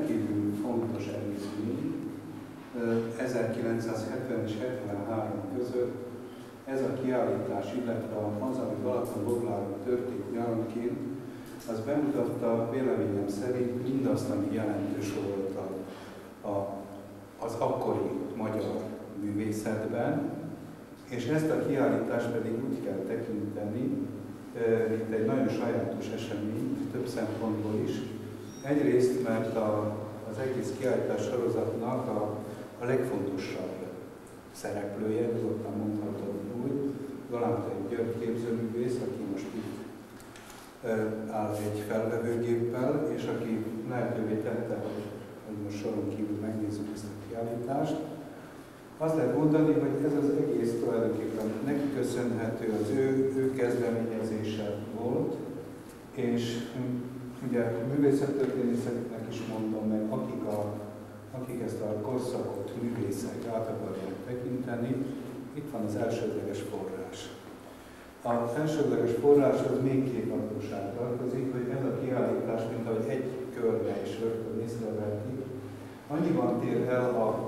rendkívül fontos előzmény. 1970 és 73 között ez a kiállítás, illetve az, ami Balatonbogláron történt nyaranként, az bemutatta véleményem szerint mindazt, ami jelentős volt az akkori magyar művészetben, és ezt a kiállítást pedig úgy kell tekinteni, mint egy nagyon sajátos esemény, több szempontból is. Egyrészt, mert az egész kiállítás sorozatnak a legfontosabb szereplője, nyugodtan mondhatom úgy, Galántai György képzőművész, aki most itt áll egy felvevőgéppel, és aki lehetővé tette, hogy most soron kívül megnézzük ezt a kiállítást. Azt lehet mondani, hogy ez az egész tulajdonképpen neki köszönhető, az ő kezdeményezése volt, és ugye művészettörténészeknek is mondom meg, akik ezt a korszakot művészek át akarják tekinteni, itt van az elsődleges forrás. Az elsődleges forráshoz még két apróság tartozik, hogy ez a kiállítás, mint ahogy egy körbe és rögtön észrevehetik, annyiban tér el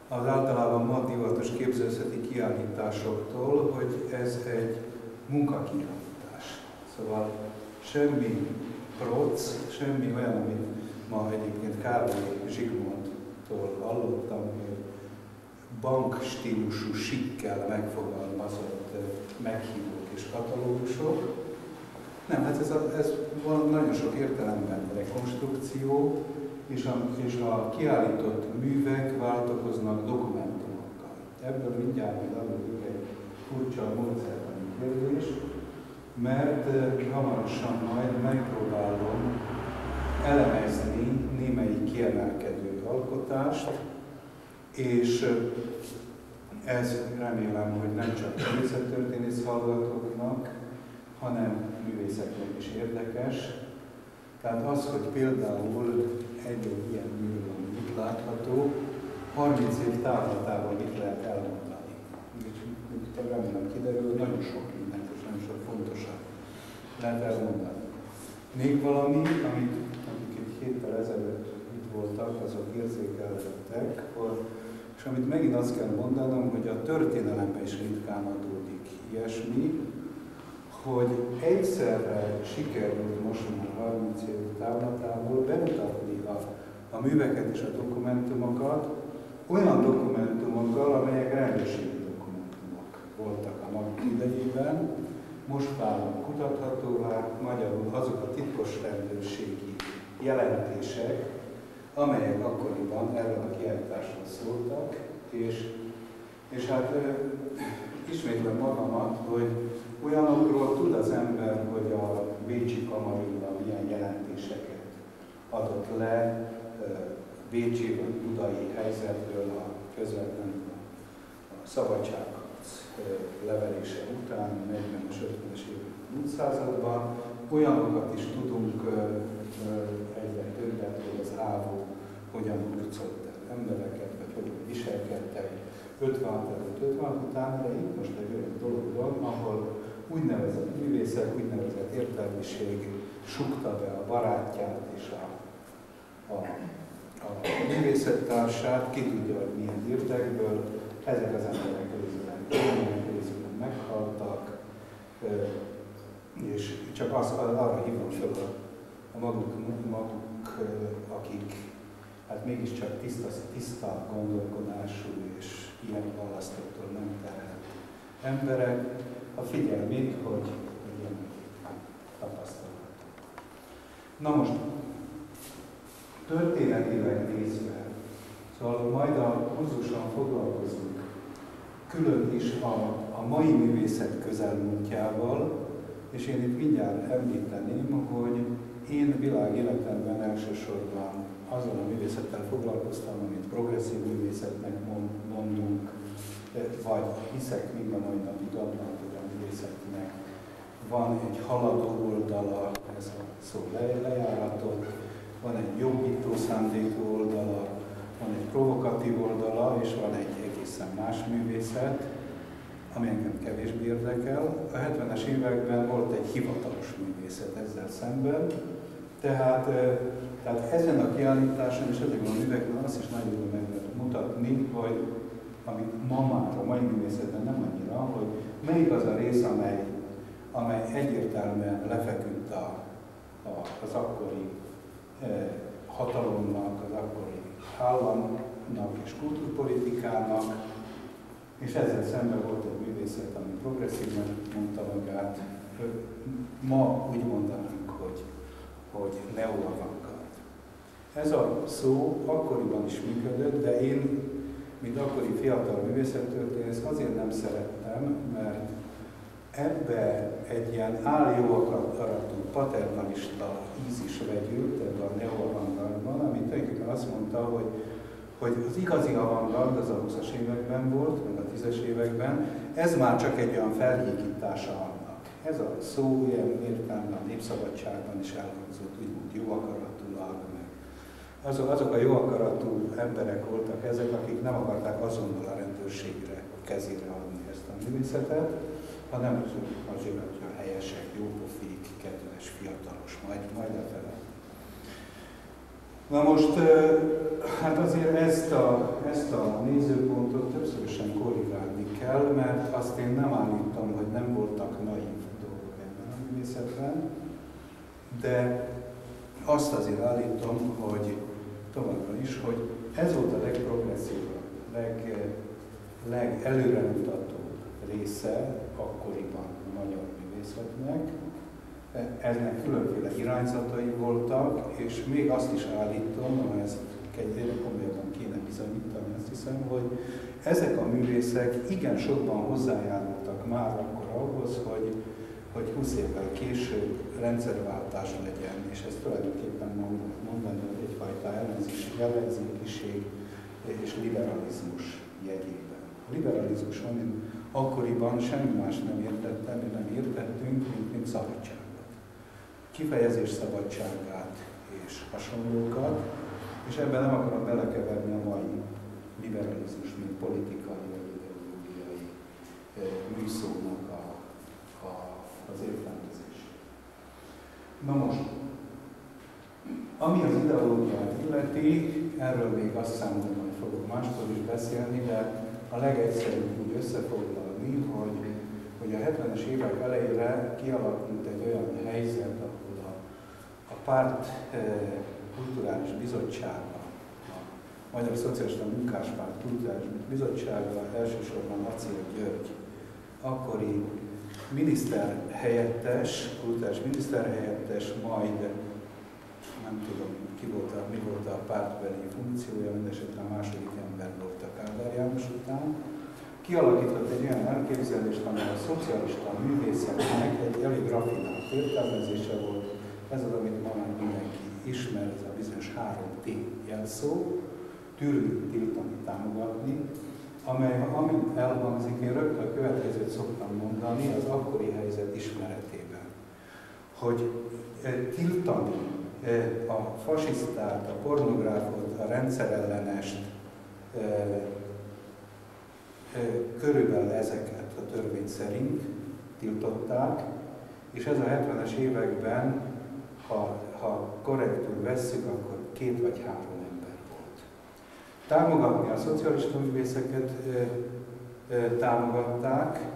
az általában ma divatos képzőszeti kiállításoktól, hogy ez egy munkakiállítás. Szóval semmi proc, semmi olyan, amit ma egyébként Károly Zsigmondtól hallottam, hogy bankstílusú sikkel megfogalmazott meghívók és katalógusok. Nem, hát ez nagyon sok értelemben rekonstrukció, és a kiállított művek váltakoznak dokumentumokkal. Ebből mindjárt majd adódik egy furcsa módszertani kérdés, mert hamarosan majd megpróbálom elemezni némelyik kiemelkedő alkotást, és ez remélem, hogy nem csak művészettörténész hallgatóknak, hanem művészeknek is érdekes. Tehát az, hogy például egy ilyen mű, ami itt látható, 30 év távlatában mit lehet elmondani. És remélem kiderül, nagyon sok mindent és nagyon sok fontosat lehet elmondani. Még valami, amit egy héttel ezelőtt itt voltak, azok érzékelhettek, és amit megint azt kell mondanom, hogy a történelemben is ritkán adódik ilyesmi, hogy egyszerre sikerült most már 30 év távlatából bemutatni a műveket és a dokumentumokat olyan dokumentumokkal, amelyek rendőrségi dokumentumok voltak a maguk idejében, most válnak kutathatóvá, magyarul azok a titkos rendőrségi jelentések, amelyek akkoriban erről a kiállításról szóltak, és hát ismétlem magamat, hogy olyanokról tud az ember, hogy a bécsi kamarinban milyen jelentéseket adott le bécsi vagy budai helyzetről a közvetlenül a szabadságharc leverése után, 40-es, 50-es évek 20. században. Olyanokat is tudunk egyre többet, hogy az ávó hogyan hurcolt el embereket, vagy hogyan viselkedtek 56 előtt, 56 után, de itt most egy olyan dolog van, ahol úgynevezett művészek, úgynevezett értelmiség sukta be a barátját és a művészettársát, ki tudja, hogy milyen érdekből, ezek az emberek részben meghaltak, és csak arra hívom fel a maguk, akik hát mégiscsak tiszta gondolkodású és ilyen választóktól nem terhelt emberek, a figyelmét, hogy ilyen tapasztalat. Na most, történetileg nézve, szóval majd a kurzuson foglalkozunk külön is a mai művészet közelmúltjával, és én itt mindjárt említeném, hogy én világéletemben elsősorban azon a művészettel foglalkoztam, amit progresszív művészetnek mondunk, vagy hiszek mind a mai napig abban, hogy a művészetnek van egy haladó oldala, ez a szó lejáratot, van egy jobbító szándékú oldala, van egy provokatív oldala, és van egy egészen más művészet, ami engem kevésbé érdekel. A 70-es években volt egy hivatalos művészet ezzel szemben, Tehát ezen a kiállításon és ezekben a művekben azt is nagyon jól meg lehet mutatni, hogy amit ma már a mai művészetben nem annyira, hogy melyik az a rész, amely egyértelműen lefeküdt az akkori hatalomnak, az akkori államnak és kultúrpolitikának, és ezzel szemben volt egy művészet, ami progresszívnek mondta magát. Ma úgy mondanánk, hogy neo-avantgárd. Ez a szó akkoriban is működött, de én, mint akkori fiatal művészettörténész, azért nem szerettem, mert ebbe egy ilyen álljó-akaratú, paternalista íz is vegyült ebbe a neo-avantgárdban, ami tulajdonképpen azt mondta, hogy az igazi avantgárd az a 20-as években volt, meg a 10-es években, ez már csak egy olyan felhígítása annak. Ez a szó ilyen értelemben a Népszabadságban is elhangzott, úgymond jó akaratúlag, meg azok a jó akaratú emberek voltak ezek, akik nem akarták azonnal a rendőrségre kezére adni ezt a művészetet, hanem azért, hogy a helyesek, jópofik, kedves, fiatalos, majd lefele. Na most, hát azért ezt a nézőpontot többszörösen korrigálni kell, mert azt én nem állítom, hogy nem voltak naív dolgok ebben a művészetben, de azt azért állítom, hogy továbbra is, hogy ez volt a legprogresszívabb, legelőremutatóbb része akkoriban a magyar művészetnek. Ennek különféle irányzatai voltak, és még azt is állítom, hogy ezt egyre komolyabban kéne bizonyítani, azt hiszem, hogy ezek a művészek igen sokban hozzájárultak már akkor ahhoz, hogy 20 évvel később rendszerváltás legyen, és ez tulajdonképpen mondani, hogy egyfajta ellenzékiség és liberalizmus jegyében. A liberalizmus, amin akkoriban semmi más nem értettünk, mint szabadságot. Kifejezés szabadságát és hasonlókat, és ebben nem akarom belekeverni a mai liberalizmus, mint politikai vagy ideológiai műszónak az értelmezés. Na most, ami az ideológiát illeti, erről még azt számolom, hogy fogok máskor is beszélni, de a legegyszerűbb úgy összefoglalni, hogy a 70-es évek elejére kialakult egy olyan helyzet, ahol a párt kulturális bizottsága, a Magyar Szocialista Munkáspárt kulturális bizottsága, elsősorban Acél György, akkori miniszterhelyettes, kulturális miniszterhelyettes, majd nem tudom, mi volt a pártbeli funkciója, mindesetre a második ember volt a Kádár János után, kialakított egy olyan elképzelést, amely a szocialista művészetnek egy elég raffinált értelmezése volt. Ez az, amit ma már mindenki ismer, ez a bizonyos 3T jelszó, tűrni, tiltani, támogatni, amely, amint elhangzik, én rögtön a következőt szoktam mondani az akkori helyzet ismeretében, hogy tiltani a fasisztát, a pornográfot, a rendszerellenest, körülbelül ezeket a törvény szerint tiltották, és ez a 70-es években, ha korrektül vesszük, akkor 2 vagy 3 ember volt. Támogatni a szocialista művészeket támogatták,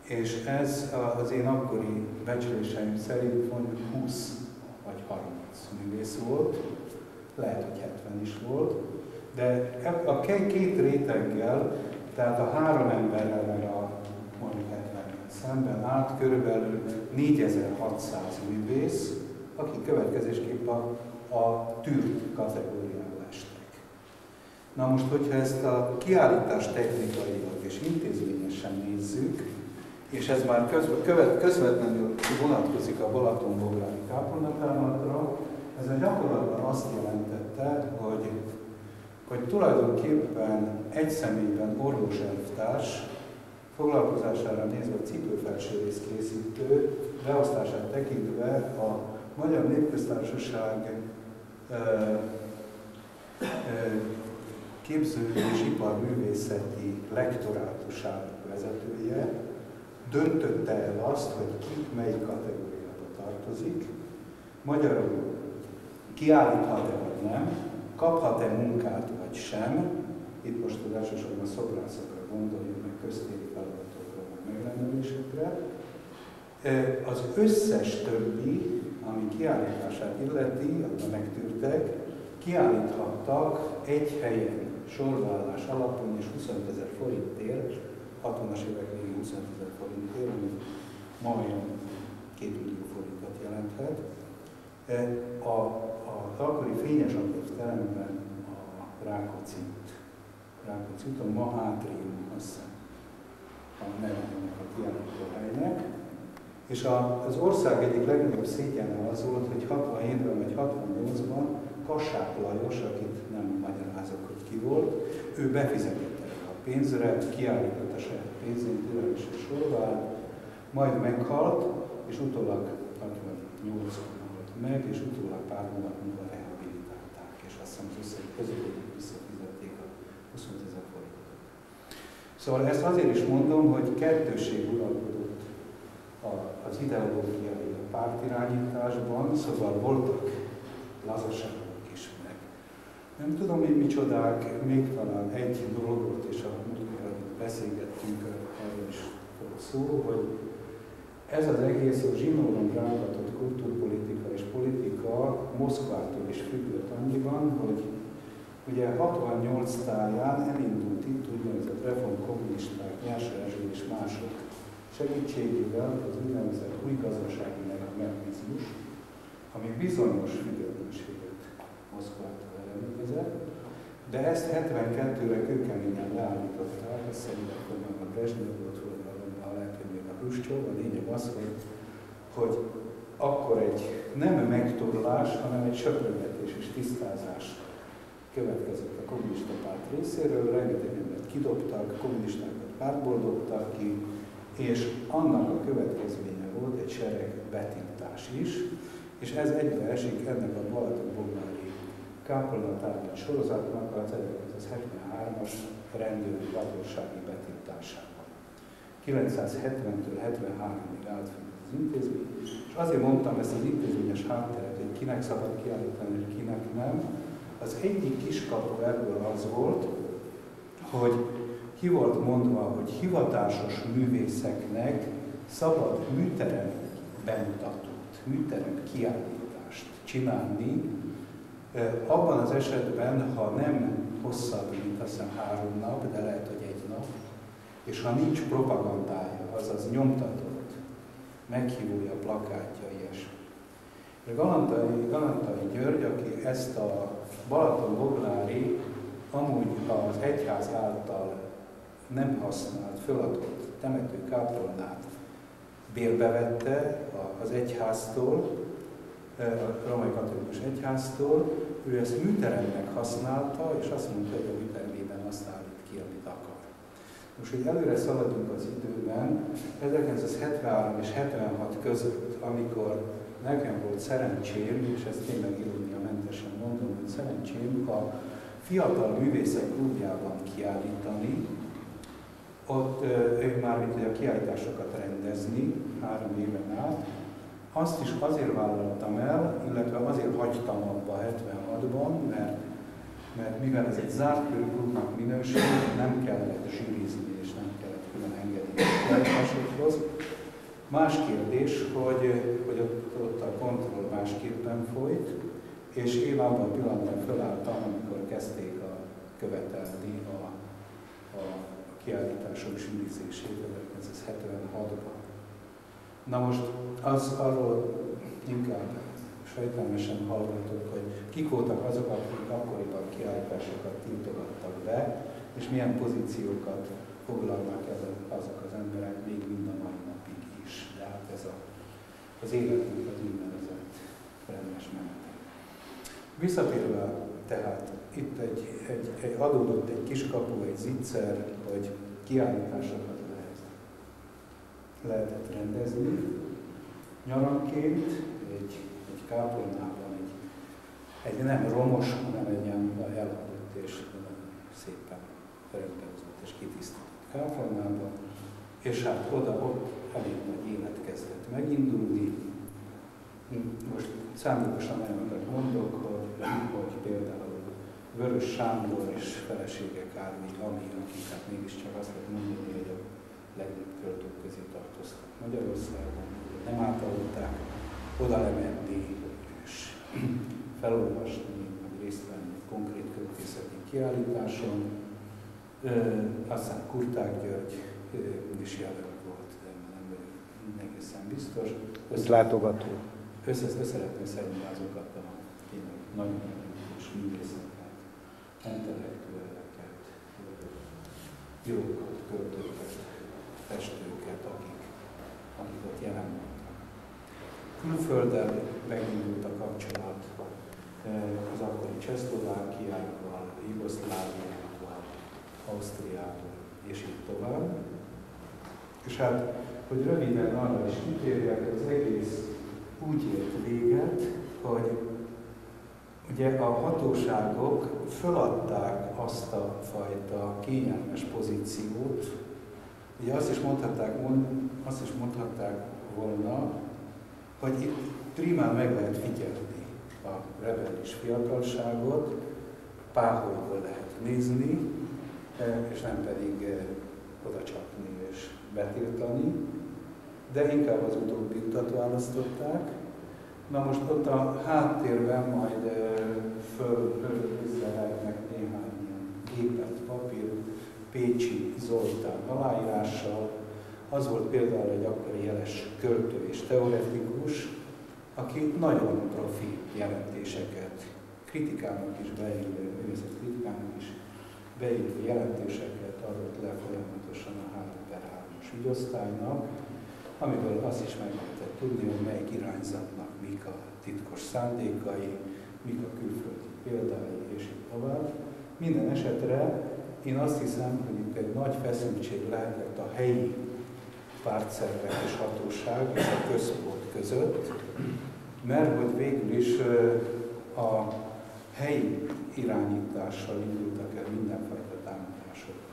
és ez az én akkori becsléseim szerint mondjuk 20 vagy 30 művész volt, lehet, hogy 70 is volt, de a 2 réteggel, tehát a 3 emberrel meg a mondjuk 70-nel szemben állt körülbelül 4600 művész, akik következésképp a tűrt kategóriába estek. Na most, hogyha ezt a kiállítás technikailag és intézményesen nézzük, és ez már közvetlenül vonatkozik a Balatonbográri kápolnatárlatra, ez gyakorlatban azt jelentette, hogy tulajdonképpen egy személyben orvos elvtárs, foglalkozására nézve a cipőfelsőrész készítő, beosztását tekintve a Magyar Népköztársaság képző és iparművészeti lektorátusának vezetője döntötte el azt, hogy ki melyik kategóriába tartozik, Magyarul kiállíthat-e vagy nem, kaphat-e munkát vagy sem, itt most az elsősorban szobrászokra gondoljuk, meg köztéri feladatokra, meg megrendelésekre. Az összes többi, ami kiállítását illeti, abban megtűrtek, kiállíthattak egy helyen sorvállás alapon és 25 000 forintért, 60-as évek végén 25 000 forintért, ami ma olyan 2 millió forintot jelenthet. Az akkori Fényes Apróz teremben a Rákóczi úton, ma Átrium, azt hiszem, a nevének a kiállító helynek. És az ország egyik legnagyobb szégyene az volt, hogy 67-ben vagy 68-ban Kassák Lajos, akit nem magyarázok, hogy ki volt, ő befizetett a pénzre, kiállított a saját pénzén, türelmesen sorvált, majd meghalt, és utólag 68-ban halt meg, és utólag pár hónap múlva rehabilitálták, és azt hiszem az összeg közül visszafizették a 25 000 forintot. Szóval ezt azért is mondom, hogy kettősség uralkodott az ideológiai a pártirányításban, szóval voltak lazaságok is meg. Nem tudom, hogy micsodák, még talán egy dolgot, és amikor beszélgettünk, arról is volt szó, hogy ez az egész a zsinóron rángatott kultúrpolitika és politika Moszkvától is függött annyiban, hogy ugye 68 táján elindult itt úgynevezett reformkommunisták, Nyers Erzsébet és mások segítségével az úgynevezett új gazdasági mechanizmus, ami bizonyos függetlenséget Moszkvától eredményezett, de ezt 72-re kőkeményen leállították, ezt szerintem a Brezsnyev volt volna, lehet, hogy még a Hruscsov, a lényeg az, hogy akkor egy nem megtorlás, hanem egy söprögetés és tisztázás következett a kommunista párt részéről, rengeteg embert kidobtak, kommunistákat pártból dobtak ki, és annak a következménye volt egy sereg betiltás is, és ez egybeesik ennek a Balatonboglári kápolnatárban sorozatnak a 1973-as rendőri vadonsági betiltásában. 970-től 73-ig állt fenn az intézmény, és azért mondtam ezt az intézményes hátteret, hogy kinek szabad kiállítani, és kinek nem. Az egyik kiskapu ebből az volt, hogy ki volt mondva, hogy hivatásos művészeknek szabad műterem bemutatót, műterem kiállítást csinálni, abban az esetben, ha nem hosszabb, mint azt hiszem 3 nap, de lehet, hogy 1 nap, és ha nincs propagandája, azaz nyomtatott, meghívója, plakátja, ilyesmi. Galantai György, aki ezt a Balatonboglári, amúgy az egyház által nem használt, föladott temetőkápolnát bérbe vette az egyháztól, a római katolikus egyháztól, ő ezt műteremnek használta, és azt mondta, hogy a műtermében azt állít ki, amit akar. Most, hogy előre szaladunk az időben, 1973 és 76 között, amikor nekem volt szerencsém, és ezt tényleg iróniamentesen mondom, hogy szerencsém a Fiatal Művészek Klubjában kiállítani, ott mármint a kiállításokat rendezni 3 éven át. Azt is azért vállaltam el, illetve azért hagytam abba 76-ban, mert mivel ez egy zárt körű klubnak minősül, nem kellett zsűrizni és nem kellett külön engedélyezni a kiállításokhoz. Más kérdés, hogy ott a kontroll másképpen folyt, és én abban a pillanatban felálltam, amikor kezdték követelni a kiállítások zsűrizését 1976-ban. Na most arról inkább sejtelmesen hallgatok, hogy kik voltak azok, akik akkoriban kiállításokat tiltogattak be, és milyen pozíciókat foglalnak el azok az emberek még mind a mai napig is. De hát ez az életnek az úgynevezett rendes menete. Visszatérve tehát itt adódott egy kiskapu, egy zicser, hogy kiállításokat lehetett rendezni. Nyaranként egy kápolnában, egy nem romos, hanem egy ilyen elhagyott és szépen rendbehozott és kitisztított kápolnában, és hát ott elég nagy élet kezdett megindulni, most szándékosan olyanokat mondok, hogy például Vörös Sándor és felesége Kármi Ami, akik hát mégiscsak azt lehet mondani, hogy a legnagyobb költők közé tartoztak Magyarországon, nem átaludták oda lemenni és felolvasni, vagy részt venni konkrét költészeti kiállításon. Aztán Kurták György is jelen volt, de nem vagyok egészen biztos. Látogató. Szeretném szedni azokat a nagyon és művészeket, intellektueleket, írókat, költőket, festőket, akik ott jelen voltak. Külfölddel megindult a kapcsolat az akkori Csehszlovákiával, Jugoszláviával, Ausztriával és így tovább. És hát, hogy röviden arra is kitérjek, az egész úgy ért véget, hogy ugye a hatóságok föladták azt a fajta kényelmes pozíciót. Ugye azt is mondhatták volna, hogy itt primán meg lehet figyelni a rebellis fiatalságot, páholyból lehet nézni, és nem pedig odacsapni és betiltani, de inkább az utóbbi utat választották. Na most ott a háttérben majd fölösszerelnek néhány ilyen gépelt papír, Pécsi Zoltán aláírással. Az volt például egy akkori jeles költő és teoretikus, aki nagyon profi jelentéseket, kritikának is beillő, művészetkritikának is beillő jelentéseket adott le folyamatosan a 3/3-as ügyosztálynak, amiből azt is meg lehetett tudni, hogy melyik irányzatnak mik a titkos szándékai, mik a külföldi példái, és így tovább. Minden esetre én azt hiszem, hogy itt egy nagy feszültség lehetett a helyi pártszervek és hatóság és a központ között, mert hogy végül is a helyi irányítással indultak el mindenfajta támadásokkal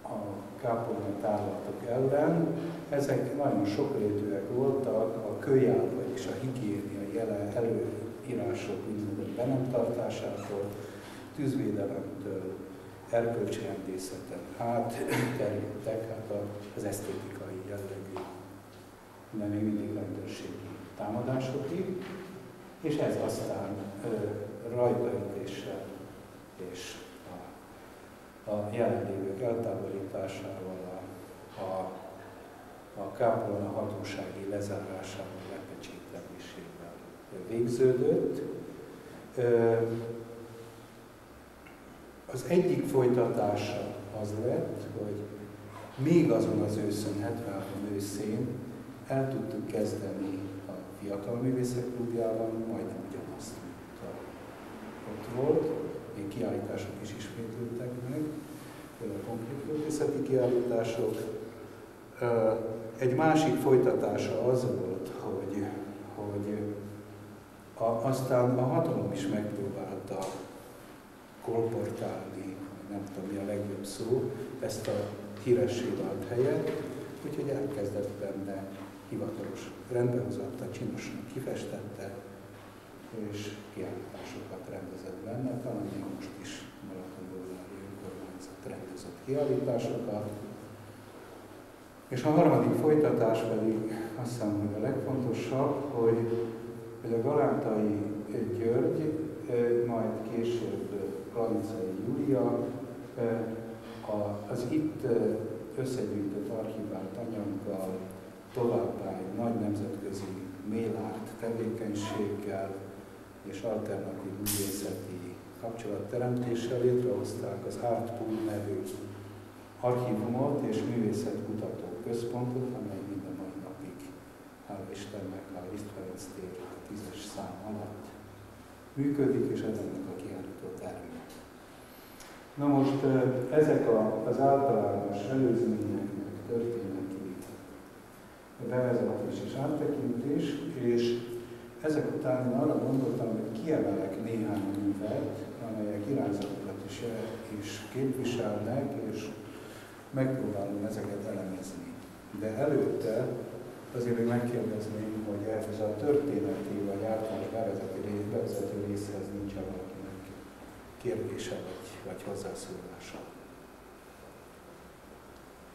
a kápolna tárlatok ellen. Ezek nagyon sokrétűek voltak, a kölyál, vagyis a higiéniai előírások úgynevezett be nem tartásától, tűzvédelemtől, erkölcsrendészeten átterjedtek az esztétikai jellegű, de még mindig rendőrségi támadásokig, és ez aztán rajtaütéssel és a jelenlévők eltávolításával, a kápolna hatósági lezárásával, lepecsételésével végződött. Az egyik folytatása az lett, hogy még azon az őszön, 73 őszén el tudtuk kezdeni a Fiatal Művészek Klubjában, majdnem ugyanazt, mint ott volt. Még kiállítások is ismétlődtek meg, például konkrét költészeti kiállítások. Egy másik folytatása az volt, hogy aztán a hatalom is megpróbálta kolportálni, nem tudom mi a legjobb szó, ezt a híressé vált helyet, úgyhogy elkezdett benne hivatalos rendbehozatta, csinosan kifestette, és kiállításokat rendezett benne, talán még most is Balatonbújvári önkormányzat rendezett kiállításokat. És a harmadik folytatás pedig azt hiszem, hogy a legfontosabb, hogy a Galántai György, majd később Klanicai Júlia az itt összegyűjtött archivált anyaggal, továbbá egy nagy nemzetközi mélárt tevékenységgel és alternatív művészeti kapcsolatteremtéssel létrehozták az Artpool nevű archívumot és művészetkutató központot, amely minden mai napig, hála Istennek, a Liszt Ferenc tér a 10-es szám alatt működik, és ez ennek a kiállító terme. Na most ezek az általános előzményeknek történeti bevezetés és áttekintés, és ezek után én arra gondoltam, hogy kiemelek néhány művet, amelyek irányzatokat is képviselnek, és megpróbálom ezeket elemezni. De előtte azért még megkérdezném, hogy ez a történeti vagy általános bevezető részhez nincs valakinek kérdése vagy hozzászólása.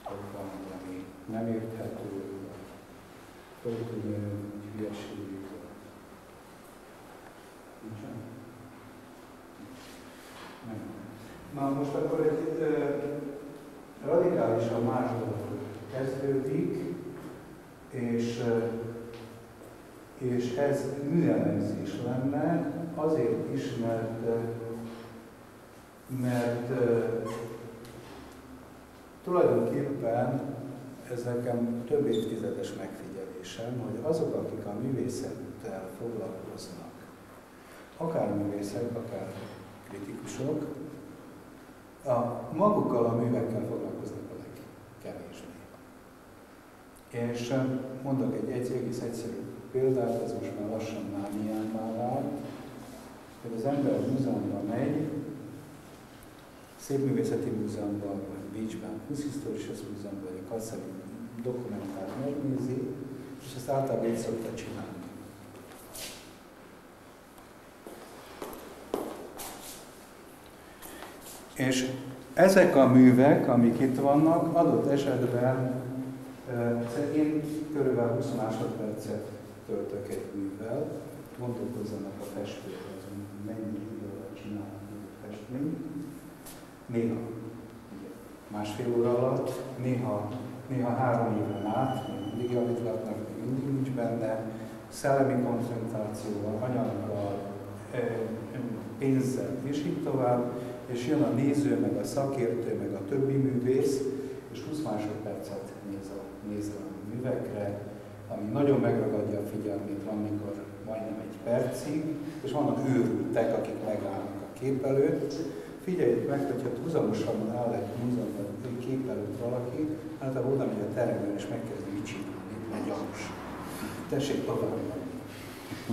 Hogy van, ami nem érthető, vagy föltűnő, vagy hülyeség. Nincsen? Nem. Na most akkor egy radikálisan más dolog kezdődik, és ez műelemzés lenne, azért is, mert tulajdonképpen ez nekem több évtizedes megfigyelésem, hogy azok, akik a művészettel foglalkoznak, akár művészek, akár kritikusok, magukkal a művekkel foglalkoznak a legkevésbé. És mondok egy egész egyszerű példát, ez most már lassan mániámmá vált, hogy az ember a múzeumban megy, Szépművészeti Múzeumban, vagy Bécsben, Kunsthistorisches Múzeumban, vagy a Kasseli dokumentárt megnézi, és ezt általában így szokta csinálni. És ezek a művek, amik itt vannak, adott esetben én körülbelül 20 másodpercet töltök egy művel, gondolkozzanak a festők azon, mennyi idő alatt csinálnak egy festményt. Néha másfél óra alatt, néha 3 éven át, még mindig javítgatnak, még mindig nincs benne, szellemi koncentrációval, anyaggal, pénzzel, és így tovább, és jön a néző, meg a szakértő, meg a többi művész, és 20 másodpercet néz a művekre, ami nagyon megragadja a figyelmét, amikor majdnem 1 percig, és vannak őrültek, akik megállnak a kép előtt. Figyeljék meg, hogyha húzamosan áll egy múzeumban kép előtt valaki, általában oda megy a teremben és megkezdi mit csinálni, egy gyanús. Tessék tovább menni.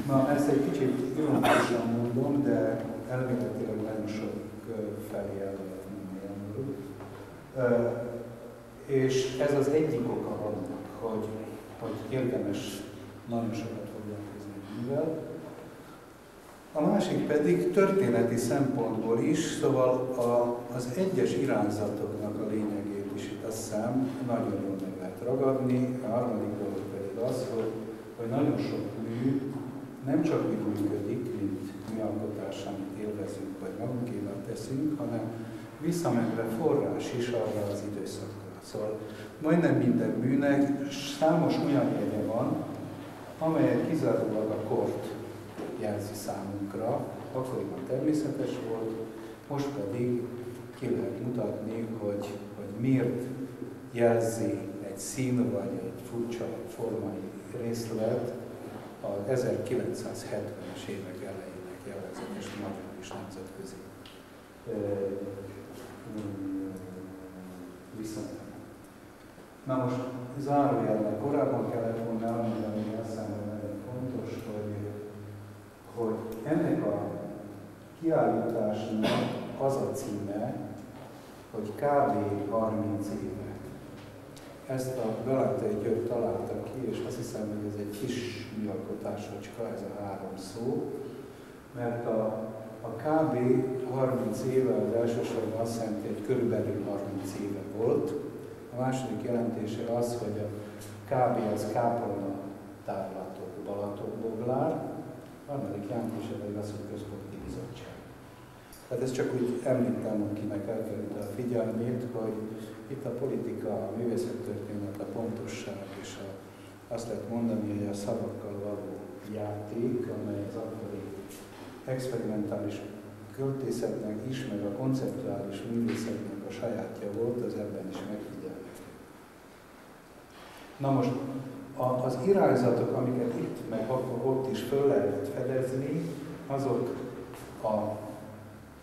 Na, ezt egy kicsit ironikusan mondom, de elméletileg nagyon sok felé el lehet menni ebből. És ez az egyik oka annak, hogy érdemes nagyon sokat foglalkozni mivel. A másik pedig történeti szempontból is, szóval az egyes irányzatoknak a lényegét is itt azt hiszem nagyon jól meg lehet ragadni. A harmadik dolog pedig az, hogy nagyon sok mű nem csak úgy működik, mint műalkotás, amit élvezünk vagy magunkével teszünk, hanem visszamenve forrás is arra az időszakra. Szóval majdnem minden műnek számos olyan jegye van, amelyek kizárólag a kort jelzi számunkra, akkoriban természetes volt, most pedig ki lehet mutatni, hogy miért jelzi egy szín vagy egy furcsa formai részlet az 1970-es évek elejének jellegzetes magyar és nemzetközi viszonyban. Na most zárójelben korábban kellett volna elmondani, hogy azt hiszem, hogy nagyon fontos, hogy ennek a kiállításnak az a címe, hogy kb. 30 éve. Ezt a Galátai György találta ki, és azt hiszem, hogy ez egy kis műalkotásocska, ez a 3 szó, mert a kb. 30 éve az elsősorban azt jelenti, hogy körülbelül 30 éve volt. A második jelentése az, hogy a kb. Az kápolna tárlatok, Balatonboglár, a harmadik jelentése pedig az, hogy központi bizottság. Tehát ezt csak úgy említem, akinek elkerült a figyelmét, hogy itt a politika, a művészettörténet, a pontosság és azt lehet mondani, hogy a szavakkal való játék, amely az akkori experimentális költészetnek is, meg a konceptuális művészetnek a sajátja volt, az ebben is megfigyelhető. Na most az irányzatok, amiket itt meg ott is föl lehetett fedezni, azok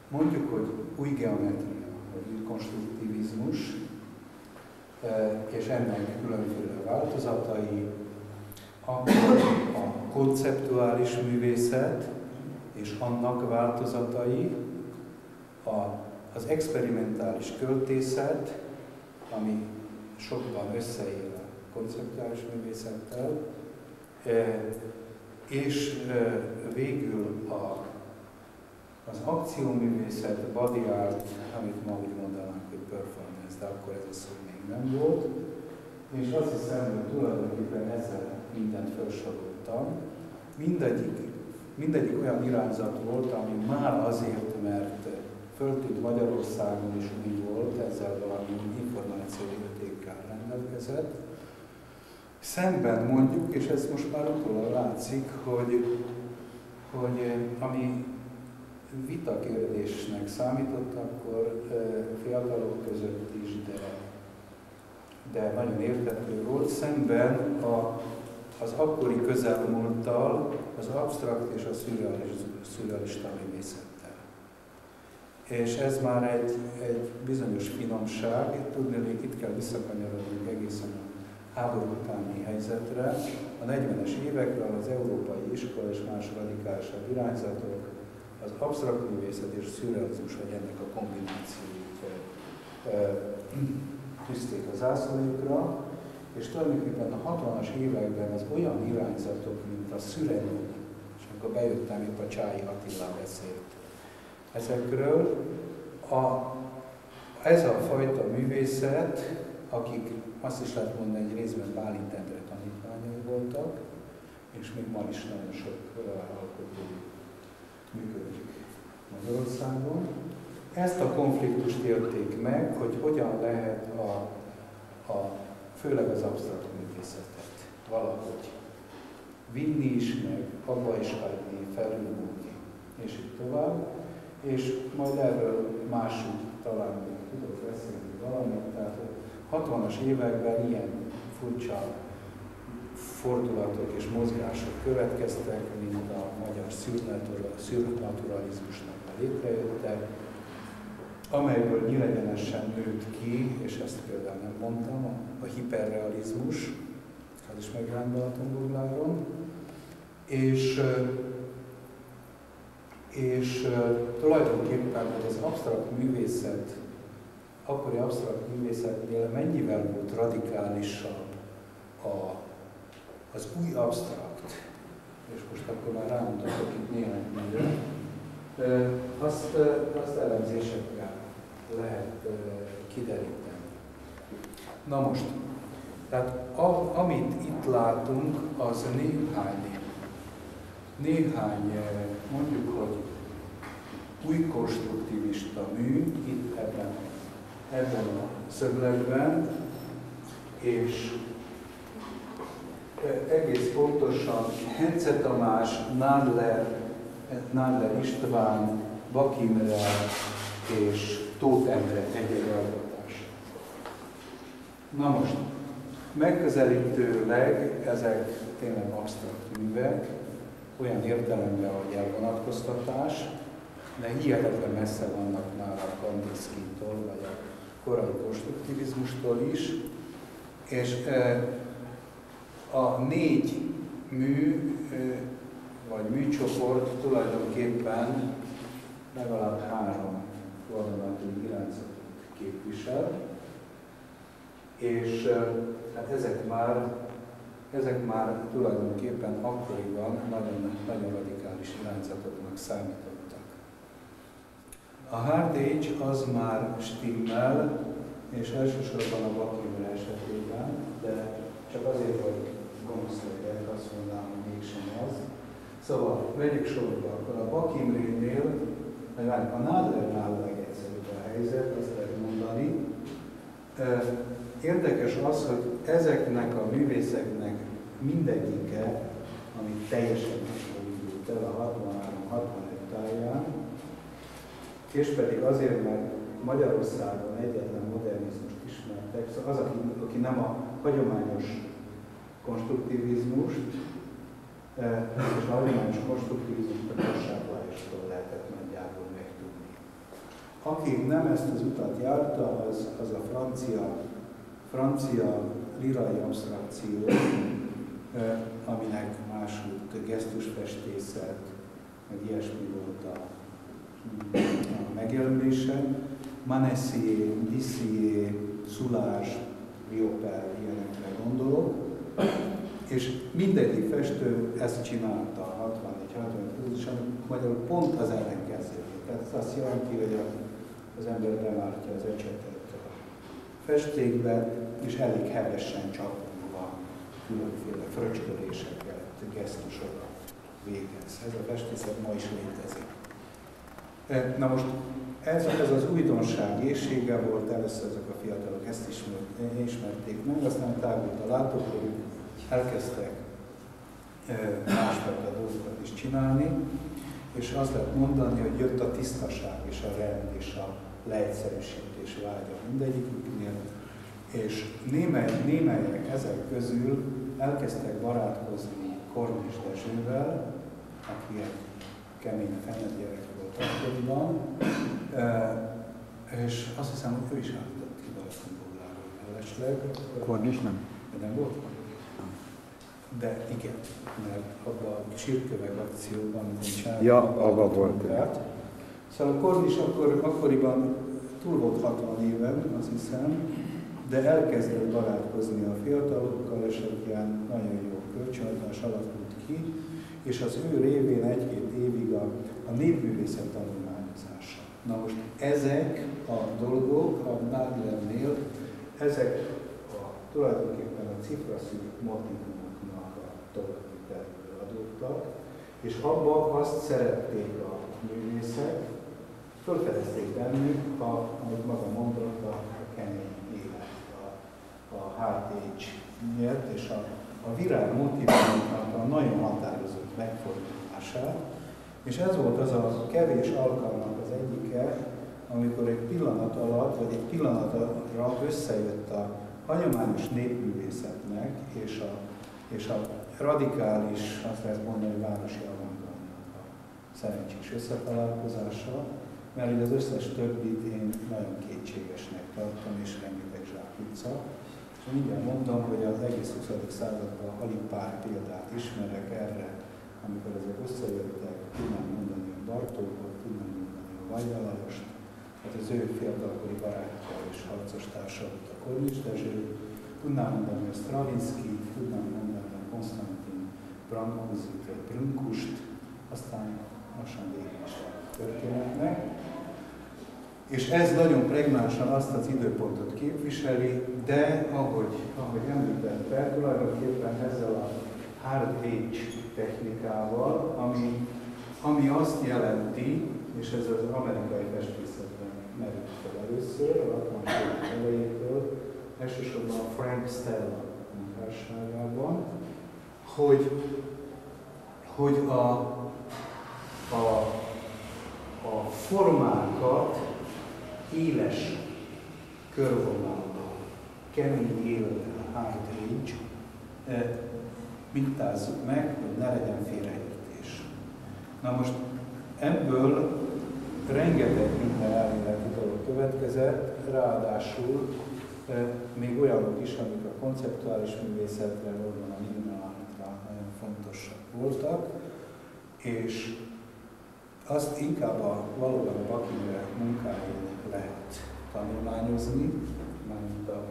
mondjuk, hogy új geometria, vagy új konstruktivizmus, és ennek különféle változatai, akkor a konceptuális művészet és annak változatai, az experimentális költészet, ami sokban összeél a konceptuális művészettel, és végül az akcióművészet, body art, amit ma úgy mondanak, hogy performance, de akkor ez a szó még nem volt, és azt hiszem, hogy tulajdonképpen ezzel mindent felsoroltam. Mindegyik olyan irányzat volt, ami már azért, mert föltűnt Magyarországon is úgy volt, ezzel valami információértékkel rendelkezett. Szemben mondjuk, és ez most már utólag látszik, hogy ami vitakérdésnek számított, akkor fiatalok között is, de nagyon érthető volt, szemben az akkori közelmúlttal, az absztrakt és a szürrealista művészettel. És ez már egy bizonyos finomság, tudni, itt kell visszakanyarodni egészen a háború utáni helyzetre. A 40-es években az európai iskola és más radikálisabb irányzatok, az absztrakt művészet és a szürrealizmus, vagy ennek a kombinációit tűzték a zászlójukra, és tulajdonképpen a 60-as években az olyan irányzatok, mint a szürrealizmus, és amikor bejöttem, itt a Csályi Attila beszélt ezekről, ez a fajta művészet, akik azt is lehet mondani, egy részben Bálint Endre tanítványai voltak, és még ma is nagyon sok alkotó működik Magyarországon. Ezt a konfliktust élték meg, hogy hogyan lehet főleg az absztrakt művészetet valahogy vinni is, meg abba is hagyni, felülmúlni, és így tovább. És majd erről máshogy talán tudok beszélni valamit. Tehát a 60-as években ilyen furcsa fordulatok és mozgások következtek, mint a magyar szürrenaturalizmusnak a létrejöttek, amelyből nyílegyenesen nőtt ki, és ezt például nem mondtam, a hiperrealizmus, az is megjelent Balatonbogláron, és tulajdonképpen az absztrakt művészet, akkori absztrakt művészetnél mennyivel volt radikálisabb az új absztrakt, és most akkor már rámutatok itt néhány műre, azt elemzésekkel lehet kideríteni. Na most, tehát amit itt látunk, az néhány mondjuk, hogy új konstruktivista mű itt ebben a szögletben, és egész pontosan Hence Tamás, Nádler István, Bak Imre és Tóth Endre egy-egy alkotás. Na most, megközelítőleg ezek tényleg absztrakt művek, olyan értelemben, hogy elvonatkoztatás, de hihetetlen messze vannak már a Kandinsky-tól, vagy a korai konstruktivizmustól is, és a 4 mű, vagy műcsoport tulajdonképpen legalább 3 vadonatúj irányzatot képvisel, és hát ezek már tulajdonképpen akkoriban nagyon radikális irányzatoknak számítottak. A Hard Age az már stimmel, és elsősorban a Bak Imre esetében, de csak azért, hogy gonosz legyek, azt mondanám, hogy mégsem az. Szóval, vegyük sorba, akkor a Bak Imrénél, a Nádlernál legegyszerűbb a helyzet, azt lehet mondani. Érdekes az, hogy ezeknek a művészeknek mindegyike, ami teljesen máshol indult el a 63-65 táján, és pedig azért, mert Magyarországon egyetlen modernizmust ismertek, szóval az, aki nem a hagyományos konstruktivizmust, és a hagyományos konstruktivizmust a Kossuth Lajostól lehetett nagyjából megtudni. Aki nem ezt az utat járta, az a francia lirai absztrakció, aminek máshogy gesztusfestészet, meg ilyesmi volt a megjelölése. Manessier, Dissier, Soulage, Riopel, ilyenekre gondolok, és mindegyik festő ezt csinálta 64-65 és magyarul pont az ellenkezőjét. Tehát ez azt jelenti, hogy az ember bemártja az ecsetet a festékbe, és elég hevesen csapolva különféle fröcsköléseket, gesztusokat végez. Ez a festészet ma is létezik. Na most ez az újdonság éhsége volt, először ezek a fiatalok ezt ismerték meg, aztán tágult a látókörük, elkezdtek másfajta dolgokat is csinálni, és azt lehet mondani, hogy jött a tisztaság és a rend és a leegyszerűsítés vágya mindegyiküknél, és némelyek ezek közül elkezdtek barátkozni Kornis Dezsővel, aki egy kemény fenyetgyerek volt akkoriban, és azt hiszem, hogy ő is állított ki Balatonbódláról mellesleg. Kornis nem? Nem volt? De igen, mert abban a Csirköveg akcióban, abban volt. Szóval a Kornis akkoriban túl volt 60 éven, azt hiszem, de elkezdett barátkozni a fiatalokkal, és egy ilyen nagyon jó kölcsönhatás alakult ki, és az ő révén egy-két évig a népművészet tanulmányozása. Na most ezek a dolgok a Nadlernél, ezek tulajdonképpen a cifraszűk motivumoknak a továbbvitelből adódtak, és abban azt szerették a művészek, fölfedezték bennük, amit maga mondott, a kemény élet, a hard age miatt, és a virág motivumoknak a nagyon határozott megfordulását, és ez volt az a kevés alkalmak az egyike, amikor egy pillanat alatt, vagy egy pillanatra összejött a hagyományos népművészetnek és a radikális, azt lehet mondani, városi avantgardnak a szerencsés összetalálkozása, mert ugye az összes többit én nagyon kétségesnek tartom, és rengeteg zsákutca. És mindjárt mondom, hogy az egész 20. században alig pár példát ismerek erre, amikor ezek összejöttek, tudnám mondani a Bartókot, tudnám mondani a Vajda Lajost, hát az ő fiatalkori barátja és harcos társa volt a Kornis Dezső, tudnám mondani a Stravinskijt, tudnám mondani a Konstantin Brankózit, vagy Brünkust, aztán lassan végig is a történetnek. És ez nagyon pregnánsan azt az időpontot képviseli, de ahogy említette, tulajdonképpen ezzel a hard age technikával, ami azt jelenti, és ez az amerikai festészetben merült fel először, a 60-as évek elejétől, elsősorban a Frank Stella munkásságában, hogy a formákat éles körvonalban, kemény élvel, hard age, mintázzuk meg, hogy ne legyen félreértés. Na most ebből rengeteg minden elméleti dolog következett, ráadásul még olyanok is, amik a konceptuális művészetre, valóban a minimalitra nagyon fontosak voltak, és azt inkább valóban a Bakimre munkáin lehet tanulmányozni, mármint a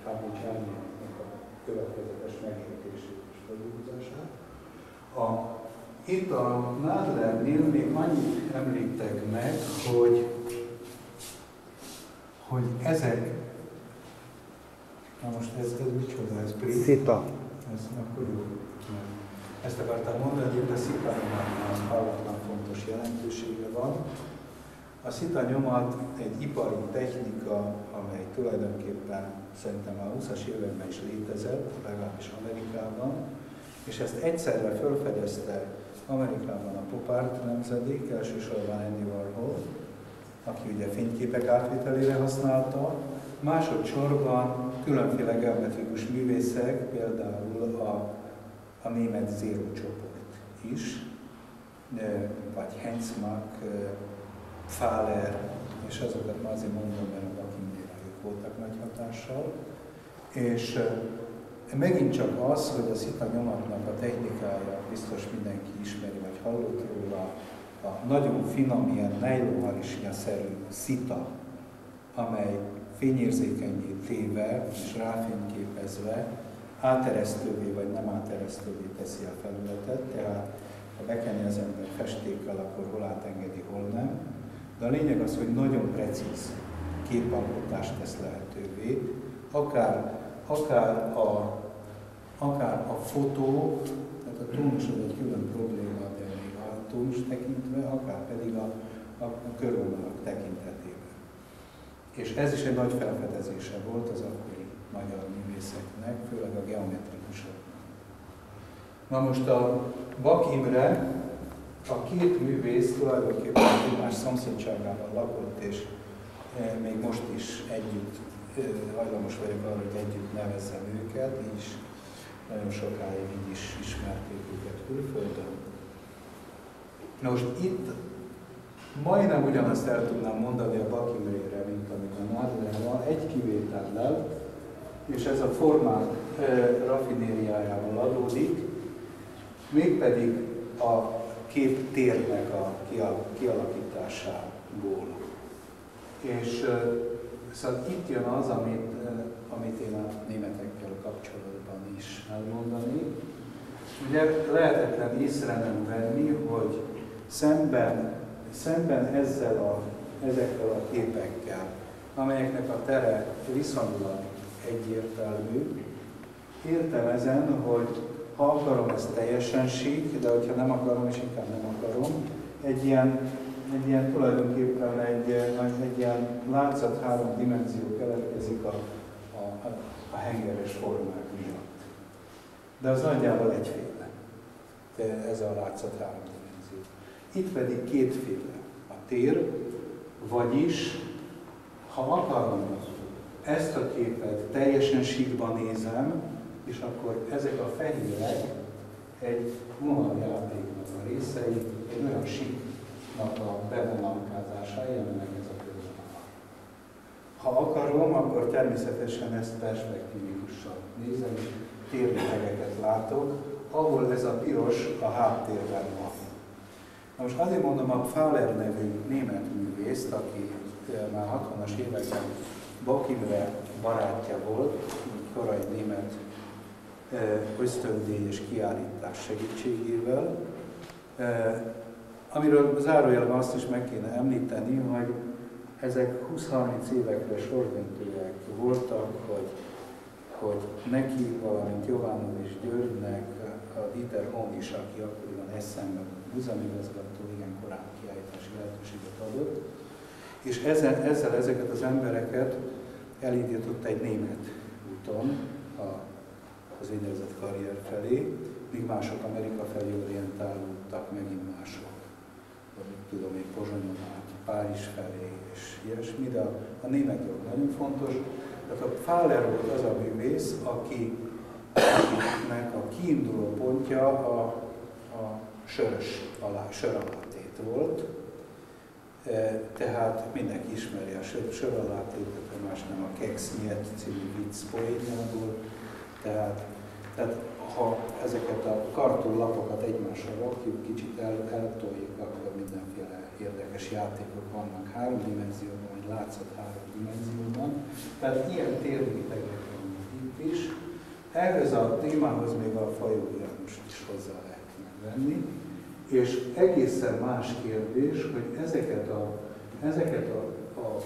Kábó Csárnyéknak a következetes megértését és feldolgozását. Itt a Nadlernél még annyit említek meg, hogy ezek, na most ez micsoda, ez brit? Szita. Ez akkor jó. Ezt akartam mondani, hogy itt a szitányomatnak az hallatlan fontos jelentősége van. A szitanyomat egy ipari technika, amely tulajdonképpen szerintem a 20-as években is létezett, legalábbis Amerikában, és ezt egyszerre felfedezte Amerikában a pop art nemzedék, elsősorban Andy Warhol, aki ugye fényképek átvitelére használta, másodszorban különféle geometrikus művészek, például a német Zero csoport is, vagy Hensmark, Fahler, és azokat már azért mondom, mert a Bakimnél ők voltak nagy hatással. És megint csak az, hogy a szita nyomatnak a technikája biztos mindenki ismeri, vagy hallott róla, a nagyon finom, ilyen nejlonharisnya-szerű szita, amely fényérzékennyé téve és ráfényképezve áteresztővé vagy nem áteresztővé teszi a felületet, tehát ha bekeni az ember festékkel, akkor hol átengedi, hol nem. De a lényeg az, hogy nagyon precíz képalkotást tesz lehetővé, akár a fotó, tehát a tónus az egy külön probléma, de még a tónus tekintve, akár pedig a körvonalak tekintetében. És ez is egy nagy felfedezése volt az akkori magyar művészeknek, főleg a geometrikusoknak. Na most a Bak Imre, a két művész tulajdonképpen egymás szomszédságában lakott, és még most is együtt hajlamos vagyok arra, hogy együtt nevezzem őket, így is nagyon sokáig így is ismerték őket külföldön. Na most itt majdnem ugyanazt el tudnám mondani a Bak Imrére, mint amit a Nádlerrel, egy kivétellel, és ez a formák raffinériájából adódik, mégpedig a kép térnek a kialakításából. És szóval itt jön az, amit én a németekkel kapcsolatban is elmondani. Ugye lehetetlen észre nem venni, hogy szemben ezekkel a képekkel, amelyeknek a tere viszonylag egyértelmű, értem ezen, hogy ha akarom, ez teljesen sík, de hogyha nem akarom, és inkább nem akarom, egy ilyen tulajdonképpen egy ilyen látszat három dimenzió keletkezik a hengeres formák miatt. De az nagyjából egyféle, ez a látszat három dimenzió. Itt pedig kétféle a tér, vagyis ha akarom, ezt a képet teljesen síkban nézem, és akkor ezek a fehérek egy vonaljátéknak a részei, egy olyan síknak a bevonalkázására jelenleg ez a körvonal. Ha akarom, akkor természetesen ezt perspektívikusan nézem, és térrétegeket látok, ahol ez a piros a háttérben van. Na most azért mondom a Pfahler nevű német művészt, aki már 60-as években Bak Imre barátja volt, korai német ösztöndíj és kiállítás segítségével, amiről zárójelben azt is meg kéne említeni, hogy ezek 20-30 évekre sordöntőek voltak, hogy neki, valamint Jovanovics Györgynek, a Dieter Hohn is, aki akkoriban Essenben múzeumigazgató, igen korán kiállítási lehetőséget adott, és ezzel ezeket az embereket elindított egy német úton, az úgynevezett karrier felé, míg mások Amerika felé orientálódtak, megint mások. Tudom én, Pozsonyon át, Párizs felé és ilyesmi, de a német dolog nagyon fontos. Tehát a Pfahler volt az a művész, akinek a kiinduló pontja a sör alátét volt. Tehát mindenki ismeri a sör alátétet, más nem a Keks Niet című vicc poénjából. Tehát ha ezeket a kartonlapokat egymásra rakjuk, kicsit eltoljuk, akkor mindenféle érdekes játékok vannak háromdimenzióban, vagy látszat háromdimenzióban. Tehát ilyen térrétegek vannak itt is. Ehhez a témához még a Fajó Jánost is hozzá lehetne venni. És egészen más kérdés, hogy ezeket a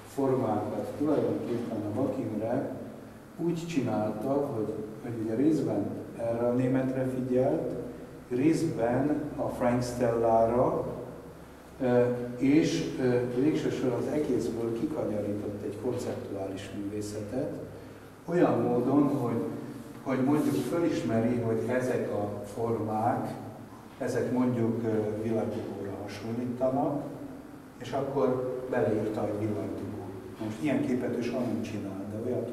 formákat tulajdonképpen a Bak Imre úgy csinálta, hogy ugye részben erre a németre figyelt, részben a Frank Stellára, és végső soron az egészből kikanyarított egy konceptuális művészetet, olyan módon, hogy mondjuk fölismeri, hogy ezek a formák, ezek mondjuk villanydugóra hasonlítanak, és akkor beleírta a villanydugó. Most ilyen képet ő soha nem csinál, de olyat,